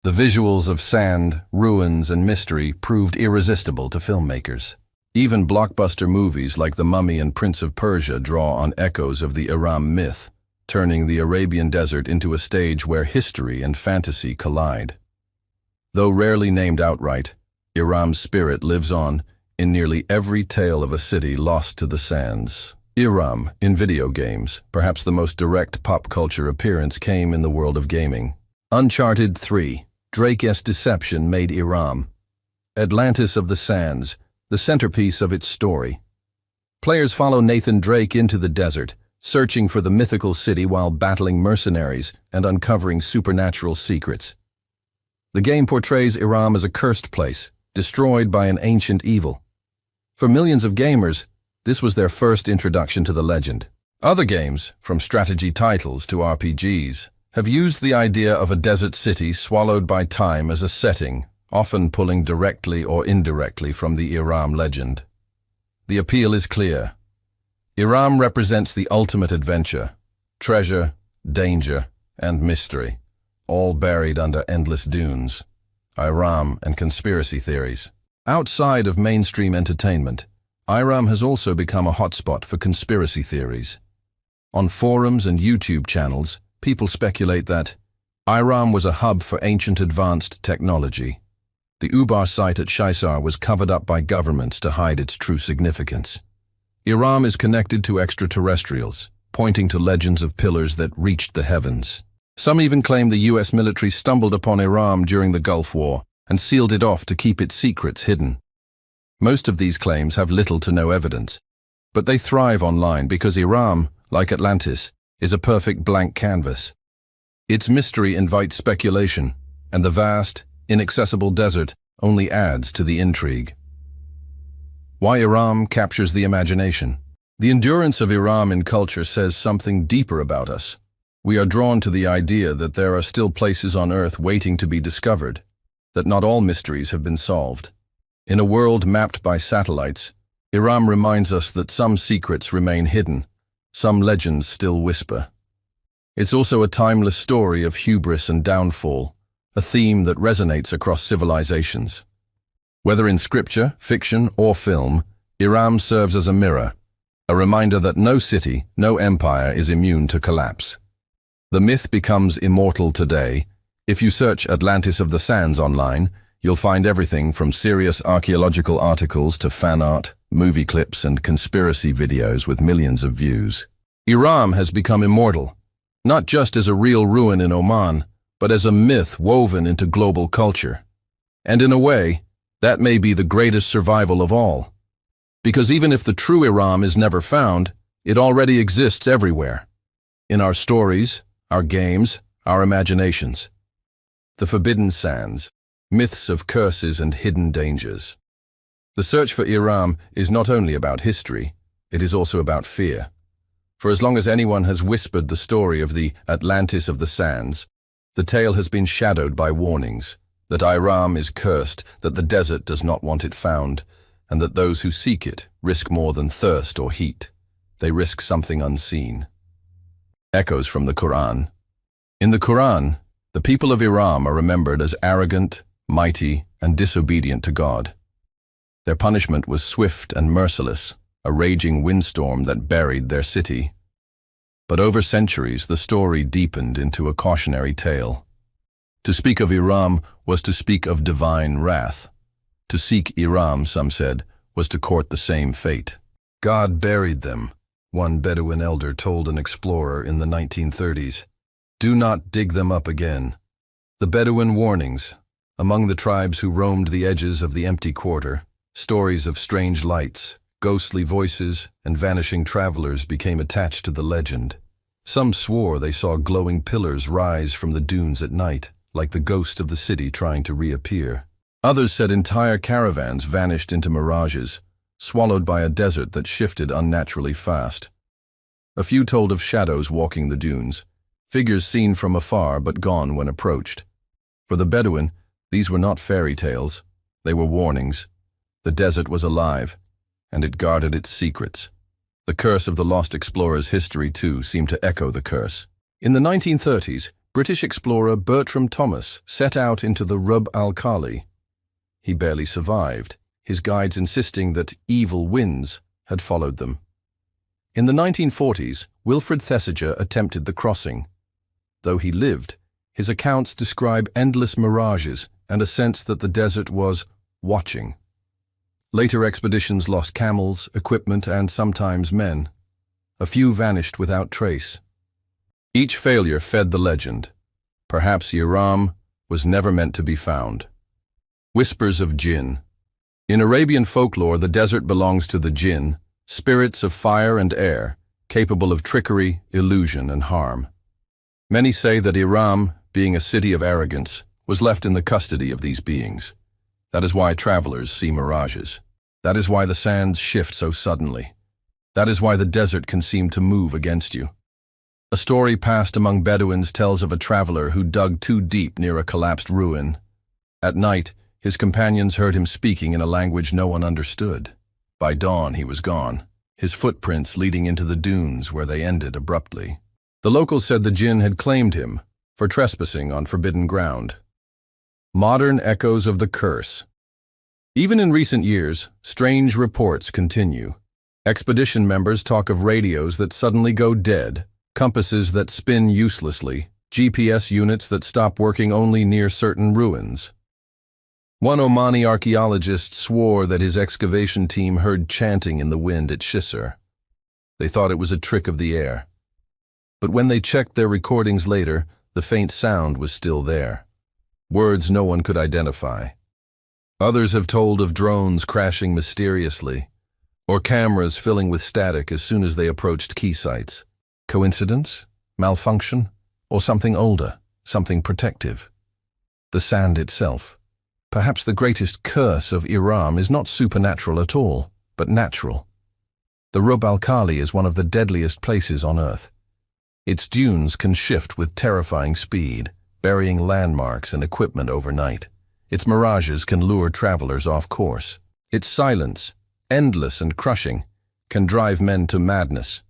The visuals of sand, ruins, and mystery proved irresistible to filmmakers. Even blockbuster movies like The Mummy and Prince of Persia draw on echoes of the Iram myth, turning the Arabian Desert into a stage where history and fantasy collide. Though rarely named outright, Iram's spirit lives on in nearly every tale of a city lost to the sands. Iram, in video games, perhaps the most direct pop culture appearance came in the world of gaming. Uncharted 3, Drake's deception made Iram. Atlantis of the Sands, the centerpiece of its story. Players follow Nathan Drake into the desert, searching for the mythical city while battling mercenaries and uncovering supernatural secrets. The game portrays Iram as a cursed place, destroyed by an ancient evil. For millions of gamers, this was their first introduction to the legend. Other games, from strategy titles to RPGs, have used the idea of a desert city swallowed by time as a setting, often pulling directly or indirectly from the Iram legend. The appeal is clear. Iram represents the ultimate adventure, treasure, danger, and mystery, all buried under endless dunes, Iram and conspiracy theories. Outside of mainstream entertainment, Iram has also become a hotspot for conspiracy theories. On forums and YouTube channels, people speculate that Iram was a hub for ancient advanced technology. The Ubar site at Shisar was covered up by governments to hide its true significance. Iram is connected to extraterrestrials, pointing to legends of pillars that reached the heavens. Some even claim the US military stumbled upon Iram during the Gulf War and sealed it off to keep its secrets hidden. Most of these claims have little to no evidence, but they thrive online because Iram, like Atlantis, is a perfect blank canvas. Its mystery invites speculation, and the vast, inaccessible desert only adds to the intrigue. Why Iram captures the imagination. The endurance of Iram in culture says something deeper about us. We are drawn to the idea that there are still places on Earth waiting to be discovered, that not all mysteries have been solved. In a world mapped by satellites, Iram reminds us that some secrets remain hidden, some legends still whisper. It's also a timeless story of hubris and downfall, a theme that resonates across civilizations. Whether in scripture, fiction, or film, Iram serves as a mirror, a reminder that no city, no empire is immune to collapse. The myth becomes immortal today. If you search Atlantis of the Sands online, you'll find everything from serious archaeological articles to fan art, movie clips, and conspiracy videos with millions of views. Iram has become immortal, not just as a real ruin in Oman, but as a myth woven into global culture. And in a way, that may be the greatest survival of all. Because even if the true Iram is never found, it already exists everywhere. In our stories, our games, our imaginations. The Forbidden Sands, myths of curses and hidden dangers. The search for Iram is not only about history, it is also about fear. For as long as anyone has whispered the story of the Atlantis of the Sands, the tale has been shadowed by warnings, that Iram is cursed, that the desert does not want it found, and that those who seek it risk more than thirst or heat. They risk something unseen. Echoes from the Qur'an. In the Qur'an, the people of Iram are remembered as arrogant, mighty, and disobedient to God. Their punishment was swift and merciless, a raging windstorm that buried their city. But over centuries, the story deepened into a cautionary tale. To speak of Iram was to speak of divine wrath. To seek Iram, some said, was to court the same fate. God buried them, one Bedouin elder told an explorer in the 1930s. Do not dig them up again. The Bedouin warnings. Among the tribes who roamed the edges of the empty quarter, stories of strange lights, ghostly voices, and vanishing travelers became attached to the legend. Some swore they saw glowing pillars rise from the dunes at night, like the ghost of the city trying to reappear. Others said entire caravans vanished into mirages, swallowed by a desert that shifted unnaturally fast. A few told of shadows walking the dunes, figures seen from afar but gone when approached. For the Bedouin, these were not fairy tales, they were warnings. The desert was alive, and it guarded its secrets. The curse of the lost explorer's history, too, seemed to echo the curse. In the 1930s, British explorer Bertram Thomas set out into the Rub al-Khali. He barely survived, his guides insisting that evil winds had followed them. In the 1940s, Wilfred Thesiger attempted the crossing. Though he lived, his accounts describe endless mirages and a sense that the desert was watching. Later expeditions lost camels, equipment, and sometimes men. A few vanished without trace. Each failure fed the legend. Perhaps Iram was never meant to be found. Whispers of Jinn. In Arabian folklore, the desert belongs to the djinn, spirits of fire and air, capable of trickery, illusion, and harm. Many say that Iram, being a city of arrogance, was left in the custody of these beings. That is why travelers see mirages. That is why the sands shift so suddenly. That is why the desert can seem to move against you. A story passed among Bedouins tells of a traveler who dug too deep near a collapsed ruin. At night, his companions heard him speaking in a language no one understood. By dawn, he was gone, his footprints leading into the dunes where they ended abruptly. The locals said the djinn had claimed him for trespassing on forbidden ground. Modern echoes of the curse. Even in recent years, strange reports continue. Expedition members talk of radios that suddenly go dead, compasses that spin uselessly, GPS units that stop working only near certain ruins. One Omani archaeologist swore that his excavation team heard chanting in the wind at Shisar. They thought it was a trick of the air. But when they checked their recordings later, the faint sound was still there. Words no one could identify. Others have told of drones crashing mysteriously, or cameras filling with static as soon as they approached key sites. Coincidence? Malfunction? Or something older, something protective? The sand itself. Perhaps the greatest curse of Iram is not supernatural at all, but natural. The Rub al-Khali is one of the deadliest places on Earth. Its dunes can shift with terrifying speed, burying landmarks and equipment overnight. Its mirages can lure travelers off course. Its silence, endless and crushing, can drive men to madness.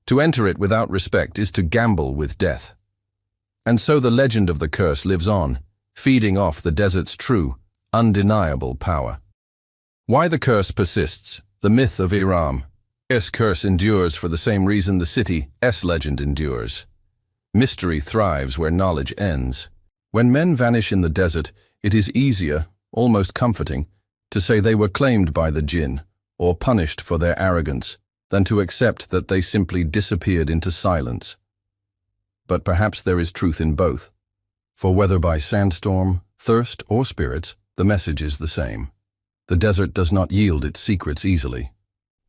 To enter it without respect is to gamble with death. And so the legend of the curse lives on, feeding off the desert's true, undeniable power. Why the curse persists, the myth of Iram. Its curse endures for the same reason the city's legend endures. Mystery thrives where knowledge ends. When men vanish in the desert, it is easier, almost comforting, to say they were claimed by the djinn or punished for their arrogance than to accept that they simply disappeared into silence. But perhaps there is truth in both. For whether by sandstorm, thirst, or spirits, the message is the same. The desert does not yield its secrets easily.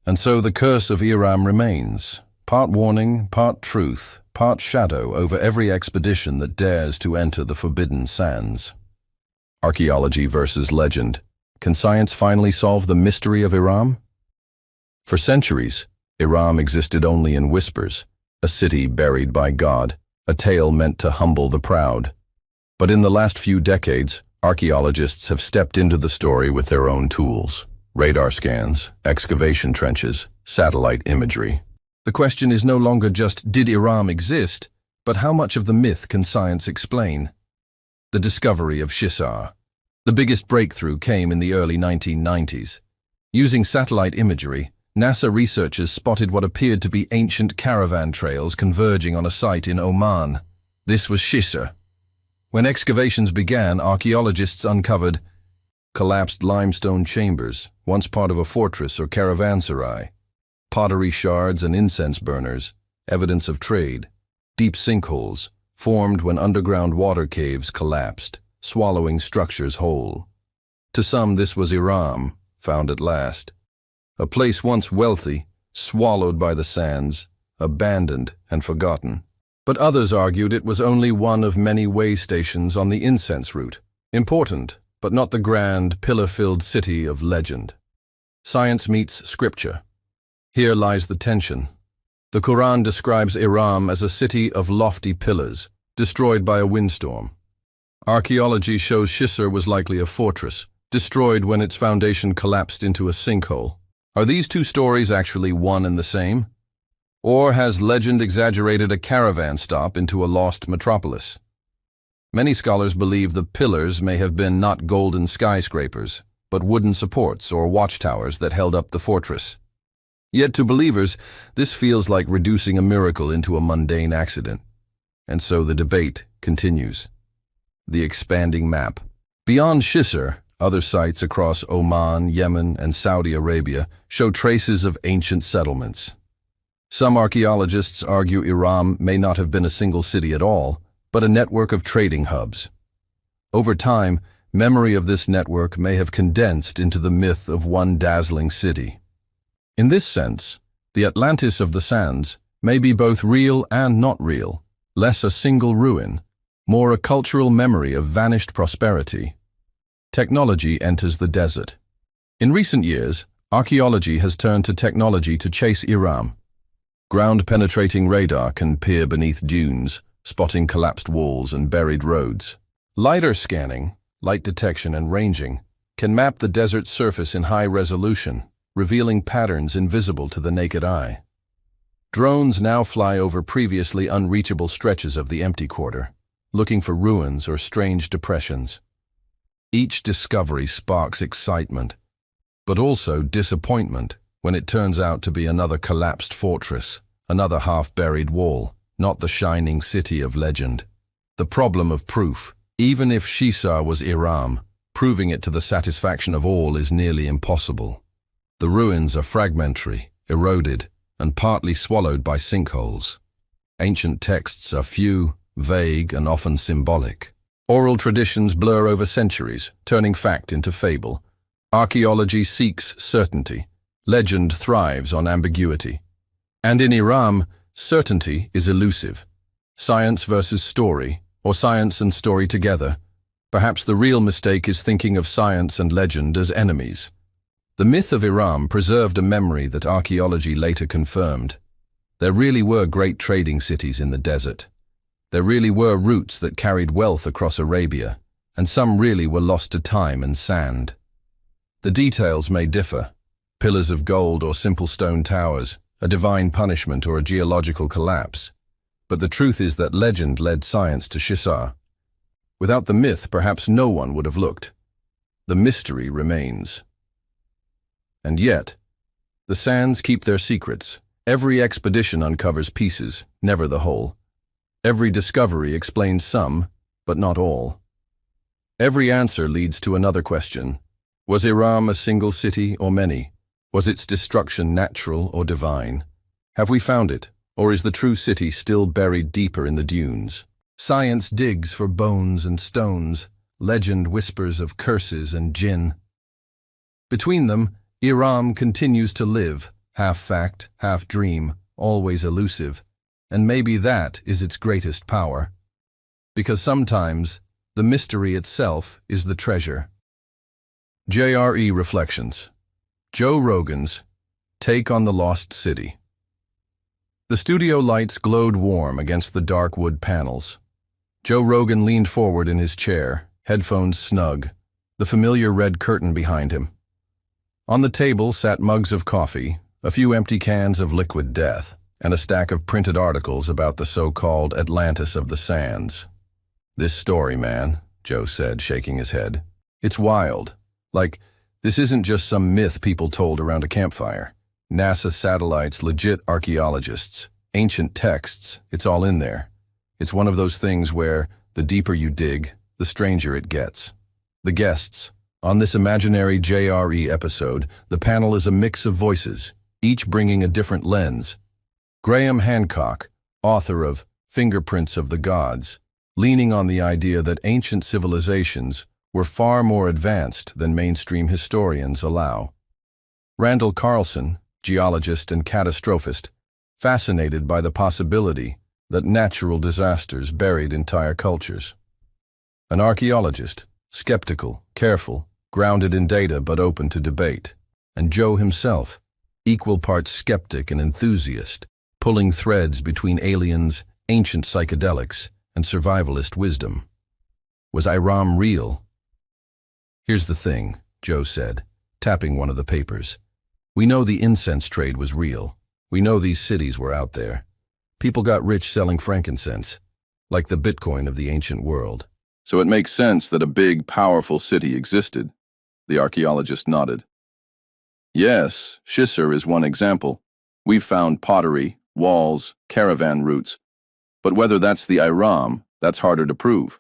And so the curse of Iram remains, part warning, part truth, part shadow over every expedition that dares to enter the forbidden sands. Archaeology versus legend. Can science finally solve the mystery of Iram? For centuries, Iram existed only in whispers, a city buried by God, a tale meant to humble the proud. But in the last few decades, archaeologists have stepped into the story with their own tools. Radar scans, excavation trenches, satellite imagery. The question is no longer just, did Iram exist, but how much of the myth can science explain? The discovery of Shisar. The biggest breakthrough came in the early 1990s. Using satellite imagery, NASA researchers spotted what appeared to be ancient caravan trails converging on a site in Oman. This was Shisar. When excavations began, archaeologists uncovered collapsed limestone chambers, once part of a fortress or caravanserai, pottery shards and incense burners, evidence of trade, deep sinkholes, formed when underground water caves collapsed, swallowing structures whole. To some, this was Iram, found at last. A place once wealthy, swallowed by the sands, abandoned and forgotten. But others argued it was only one of many way stations on the incense route, important, but not the grand, pillar-filled city of legend. Science meets scripture. Here lies the tension. The Qur'an describes Iram as a city of lofty pillars, destroyed by a windstorm. Archaeology shows Shisar was likely a fortress, destroyed when its foundation collapsed into a sinkhole. Are these two stories actually one and the same? Or has legend exaggerated a caravan stop into a lost metropolis? Many scholars believe the pillars may have been not golden skyscrapers, but wooden supports or watchtowers that held up the fortress. Yet to believers, this feels like reducing a miracle into a mundane accident. And so the debate continues. The expanding map. Beyond Shisar, other sites across Oman, Yemen, and Saudi Arabia show traces of ancient settlements. Some archaeologists argue Iram may not have been a single city at all, but a network of trading hubs. Over time, memory of this network may have condensed into the myth of one dazzling city. In this sense, the Atlantis of the sands may be both real and not real, less a single ruin, more a cultural memory of vanished prosperity. Technology enters the desert. In recent years, archaeology has turned to technology to chase Iram. Ground-penetrating radar can peer beneath dunes, spotting collapsed walls and buried roads. LiDAR scanning, light detection and ranging, can map the desert's surface in high resolution, revealing patterns invisible to the naked eye. Drones now fly over previously unreachable stretches of the empty quarter, looking for ruins or strange depressions. Each discovery sparks excitement, but also disappointment when it turns out to be another collapsed fortress, another half-buried wall, not the shining city of legend. The problem of proof. Even if Shisar was Iram, proving it to the satisfaction of all is nearly impossible. The ruins are fragmentary, eroded, and partly swallowed by sinkholes. Ancient texts are few, vague, and often symbolic. Oral traditions blur over centuries, turning fact into fable. Archaeology seeks certainty. Legend thrives on ambiguity. And in Iram, certainty is elusive. Science versus story, or science and story together. Perhaps the real mistake is thinking of science and legend as enemies. The myth of Iram preserved a memory that archaeology later confirmed. There really were great trading cities in the desert. There really were routes that carried wealth across Arabia, and some really were lost to time and sand. The details may differ. Pillars of gold or simple stone towers, a divine punishment or a geological collapse. But the truth is that legend led science to Shisar. Without the myth, perhaps no one would have looked. The mystery remains. And yet, the sands keep their secrets. Every expedition uncovers pieces, never the whole. Every discovery explains some, but not all. Every answer leads to another question. Was Iram a single city or many? Was its destruction natural or divine? Have we found it, or is the true city still buried deeper in the dunes? Science digs for bones and stones. Legend whispers of curses and djinn. Between them, Iram continues to live, half fact, half dream, always elusive. And maybe that is its greatest power. Because sometimes, the mystery itself is the treasure. JRE Reflections. Joe Rogan's Take on the Lost City. The studio lights glowed warm against the dark wood panels. Joe Rogan leaned forward in his chair, headphones snug, the familiar red curtain behind him. On the table sat mugs of coffee, a few empty cans of liquid death, and a stack of printed articles about the so-called Atlantis of the sands. This story, man, Joe said, shaking his head. It's wild. Like, this isn't just some myth people told around a campfire. NASA satellites, legit archaeologists, ancient texts, it's all in there. It's one of those things where, the deeper you dig, the stranger it gets. The guests. On this imaginary JRE episode, the panel is a mix of voices, each bringing a different lens. Graham Hancock, author of fingerprints of the gods, leaning on the idea that ancient civilizations were far more advanced than mainstream historians allow. Randall Carlson, geologist and catastrophist, fascinated by the possibility that natural disasters buried entire cultures. An archaeologist, skeptical, careful, grounded in data but open to debate. And Joe himself, equal parts skeptic and enthusiast, pulling threads between aliens, ancient psychedelics, and survivalist wisdom. Was Iram real? Here's the thing, Joe said, tapping one of the papers. We know the incense trade was real. We know these cities were out there. People got rich selling frankincense, like the Bitcoin of the ancient world.
So it makes sense that a big, powerful city existed. The archaeologist nodded. Yes, Shisar is one example. We've found pottery, walls, caravan routes. But whether that's the Iram, that's harder to prove.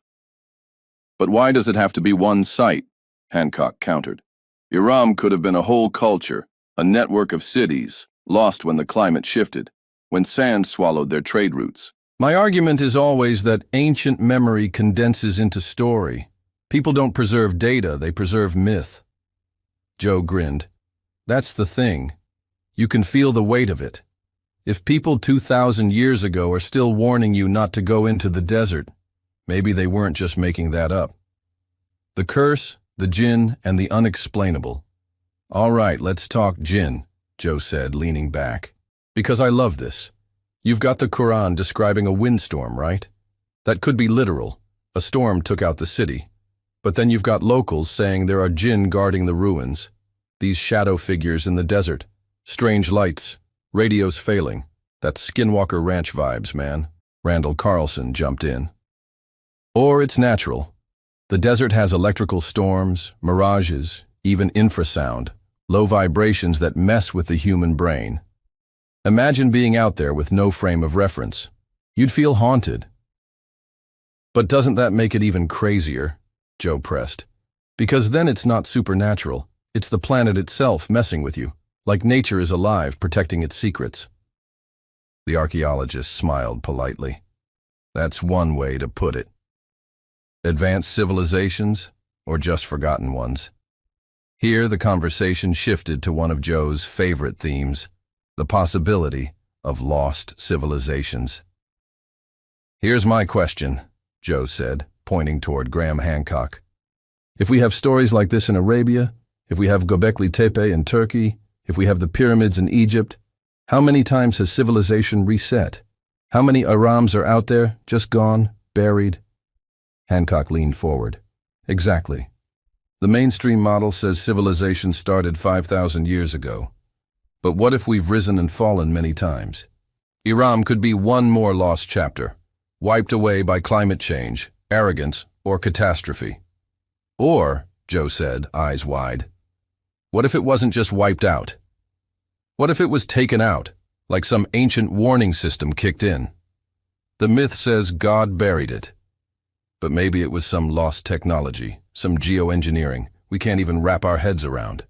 But why does it have to be one site? Hancock countered. Iram could have been a whole culture, a network of cities, lost when the climate shifted, when sand swallowed their trade routes.
My argument is always that ancient memory condenses into story. People don't preserve data, they preserve myth. Joe grinned. That's the thing. You can feel the weight of it. If people 2,000 years ago are still warning you not to go into the desert, maybe they weren't just making that up. The curse, the djinn, and the unexplainable. All right, let's talk djinn, Joe said, leaning back. Because I love this. You've got the Qur'an describing a windstorm, right? That could be literal. A storm took out the city. But then you've got locals saying there are djinn guarding the ruins. These shadow figures in the desert. Strange lights. Radios failing. That's Skinwalker Ranch vibes, man. Randall Carlson jumped in. Or it's natural. The desert has electrical storms, mirages, even infrasound, low vibrations that mess with the human brain. Imagine being out there with no frame of reference. You'd feel haunted. But doesn't that make it even crazier? Joe pressed. Because then it's not supernatural. It's the planet itself messing with you, like nature is alive, protecting its secrets. The archaeologist smiled politely. That's one way to put it. Advanced civilizations, or just forgotten ones? Here, the conversation shifted to one of Joe's favorite themes, the possibility of lost civilizations. Here's my question, Joe said, pointing toward Graham Hancock. If we have stories like this in Arabia, if we have Göbekli Tepe in Turkey, if we have the pyramids in Egypt, how many times has civilization reset? How many Irams are out there, just gone, buried? Hancock leaned forward. Exactly. The mainstream model says civilization started 5,000 years ago. But what if we've risen and fallen many times? Iram could be one more lost chapter, wiped away by climate change, arrogance, or catastrophe. Or, Joe said, eyes wide, what if it wasn't just wiped out? What if it was taken out, like some ancient warning system kicked in? The myth says God buried it. But maybe it was some lost technology, some geoengineering we can't even wrap our heads around.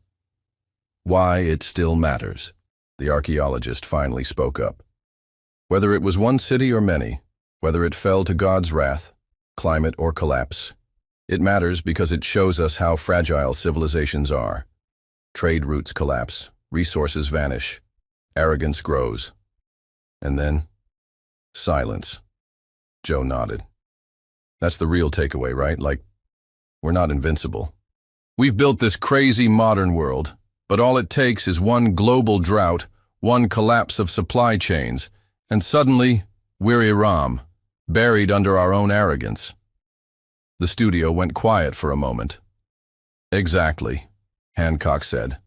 Why it still matters, the archaeologist finally spoke up. Whether it was one city or many, whether it fell to God's wrath, climate or collapse, it matters because it shows us how fragile civilizations are. Trade routes collapse, resources vanish, arrogance grows. And then, silence. Joe nodded. That's the real takeaway, right? Like, we're not invincible. We've built this crazy modern world, but all it takes is one global drought, one collapse of supply chains, and suddenly, we're Iram, buried under our own arrogance. The studio went quiet for a moment. Exactly, Hancock said.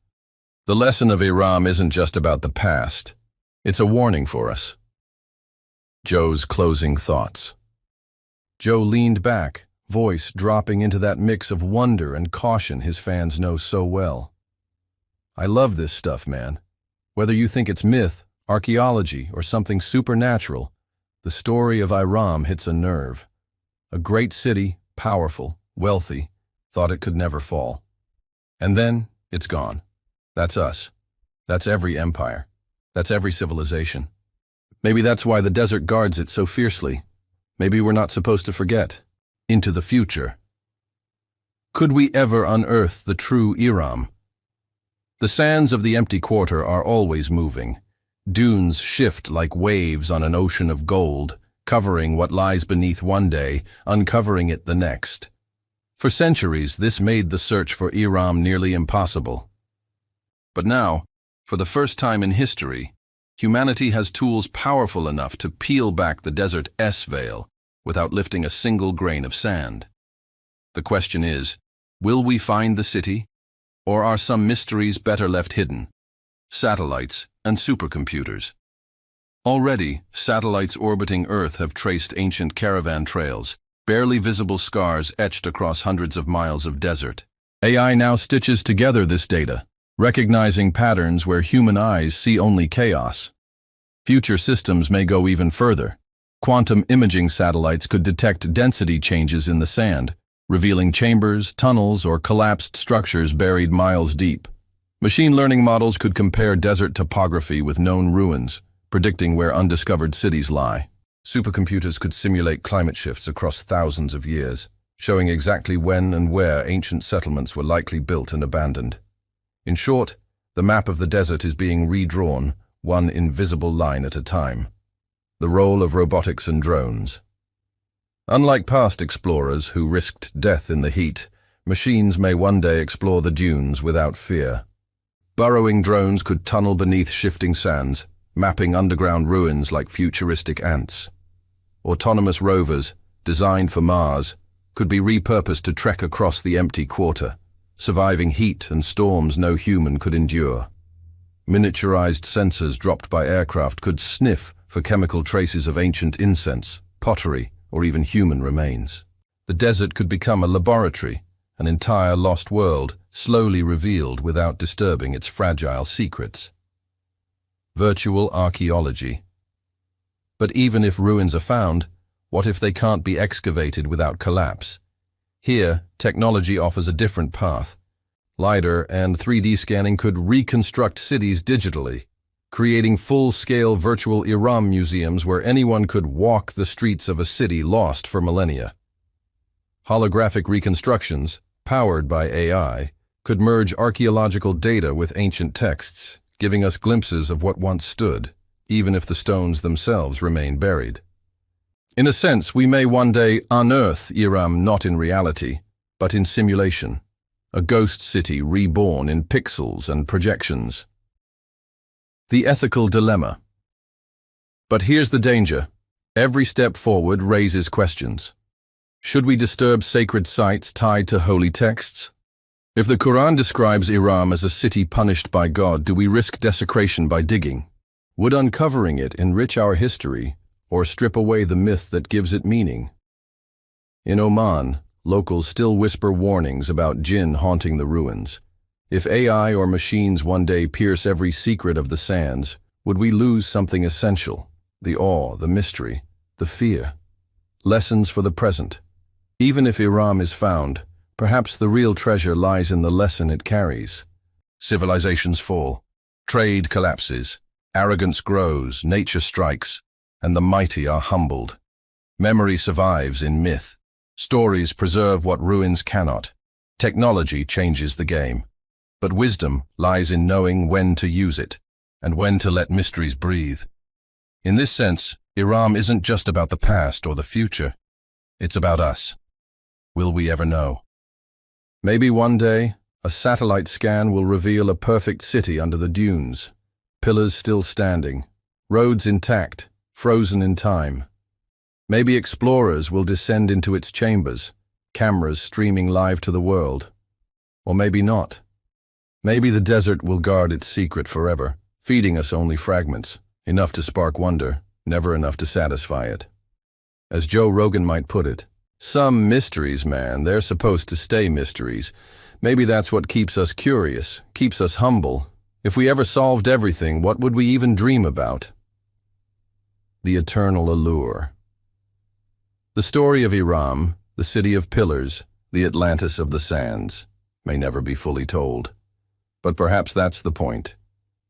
The lesson of Iram isn't just about the past. It's a warning for us. Joe's closing thoughts. Joe leaned back, voice dropping into that mix of wonder and caution his fans know so well. I love this stuff, man. Whether you think it's myth, archaeology, or something supernatural, the story of Iram hits a nerve. A great city, powerful, wealthy, thought it could never fall. And then, it's gone. That's us. That's every empire. That's every civilization. Maybe that's why the desert guards it so fiercely, Maybe we're not supposed to forget. Into the future. Could we ever unearth the true Iram? The sands of the empty quarter are always moving. Dunes shift like waves on an ocean of gold, covering what lies beneath one day, uncovering it the next. For centuries, this made the search for Iram nearly impossible. But now, for the first time in history, humanity has tools powerful enough to peel back the desert veil without lifting a single grain of sand. The question is, will we find the city, or are some mysteries better left hidden? Satellites and supercomputers. Already, satellites orbiting Earth have traced ancient caravan trails, barely visible scars etched across hundreds of miles of desert. AI now stitches together this data, recognizing patterns where human eyes see only chaos. Future systems may go even further. Quantum imaging satellites could detect density changes in the sand, revealing chambers, tunnels, or collapsed structures buried miles deep. Machine learning models could compare desert topography with known ruins, predicting where undiscovered cities lie. Supercomputers could simulate climate shifts across thousands of years, showing exactly when and where ancient settlements were likely built and abandoned. In short, the map of the desert is being redrawn, one invisible line at a time. The role of robotics and drones. Unlike past explorers who risked death in the heat, machines may one day explore the dunes without fear. Burrowing drones could tunnel beneath shifting sands, mapping underground ruins like futuristic ants. Autonomous rovers, designed for Mars, could be repurposed to trek across the empty quarter, surviving heat and storms no human could endure. Miniaturized sensors dropped by aircraft could sniff for chemical traces of ancient incense, pottery, or even human remains. The desert could become a laboratory, an entire lost world, slowly revealed without disturbing its fragile secrets. Virtual archaeology. But even if ruins are found, what if they can't be excavated without collapse? Here, technology offers a different path. LiDAR and 3D scanning could reconstruct cities digitally, creating full-scale virtual Iram museums where anyone could walk the streets of a city lost for millennia. Holographic reconstructions, powered by AI, could merge archaeological data with ancient texts, giving us glimpses of what once stood, even if the stones themselves remain buried. In a sense, we may one day unearth Iram not in reality, but in simulation, a ghost city reborn in pixels and projections. The ethical dilemma. But here's the danger. Every step forward raises questions. Should we disturb sacred sites tied to holy texts? If the Qur'an describes Iram as a city punished by God, do we risk desecration by digging? Would uncovering it enrich our history, or strip away the myth that gives it meaning? In Oman, locals still whisper warnings about djinn haunting the ruins. If AI or machines one day pierce every secret of the sands, would we lose something essential? The awe, the mystery, the fear. Lessons for the present. Even if Iram is found, perhaps the real treasure lies in the lesson it carries. Civilizations fall, trade collapses, arrogance grows, nature strikes, and the mighty are humbled. Memory survives in myth. Stories preserve what ruins cannot. Technology changes the game. But wisdom lies in knowing when to use it, and when to let mysteries breathe. In this sense, Iram isn't just about the past or the future. It's about us. Will we ever know? Maybe one day, a satellite scan will reveal a perfect city under the dunes. Pillars still standing, roads intact, frozen in time. Maybe explorers will descend into its chambers, cameras streaming live to the world. Or maybe not. Maybe the desert will guard its secret forever, feeding us only fragments, enough to spark wonder, never enough to satisfy it. As Joe Rogan might put it, some mysteries, man, they're supposed to stay mysteries. Maybe that's what keeps us curious, keeps us humble. If we ever solved everything, what would we even dream about? The eternal allure. The story of Iram, the city of pillars, the Atlantis of the sands, may never be fully told. But perhaps that's the point,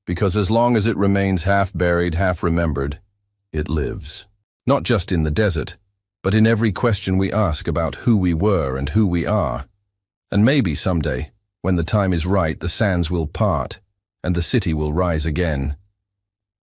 because as long as it remains half buried, half remembered, it lives. Not just in the desert, but but in every question we ask about who we were and who we are. And maybe someday, when the time is right, the sands will part, and the city will rise again.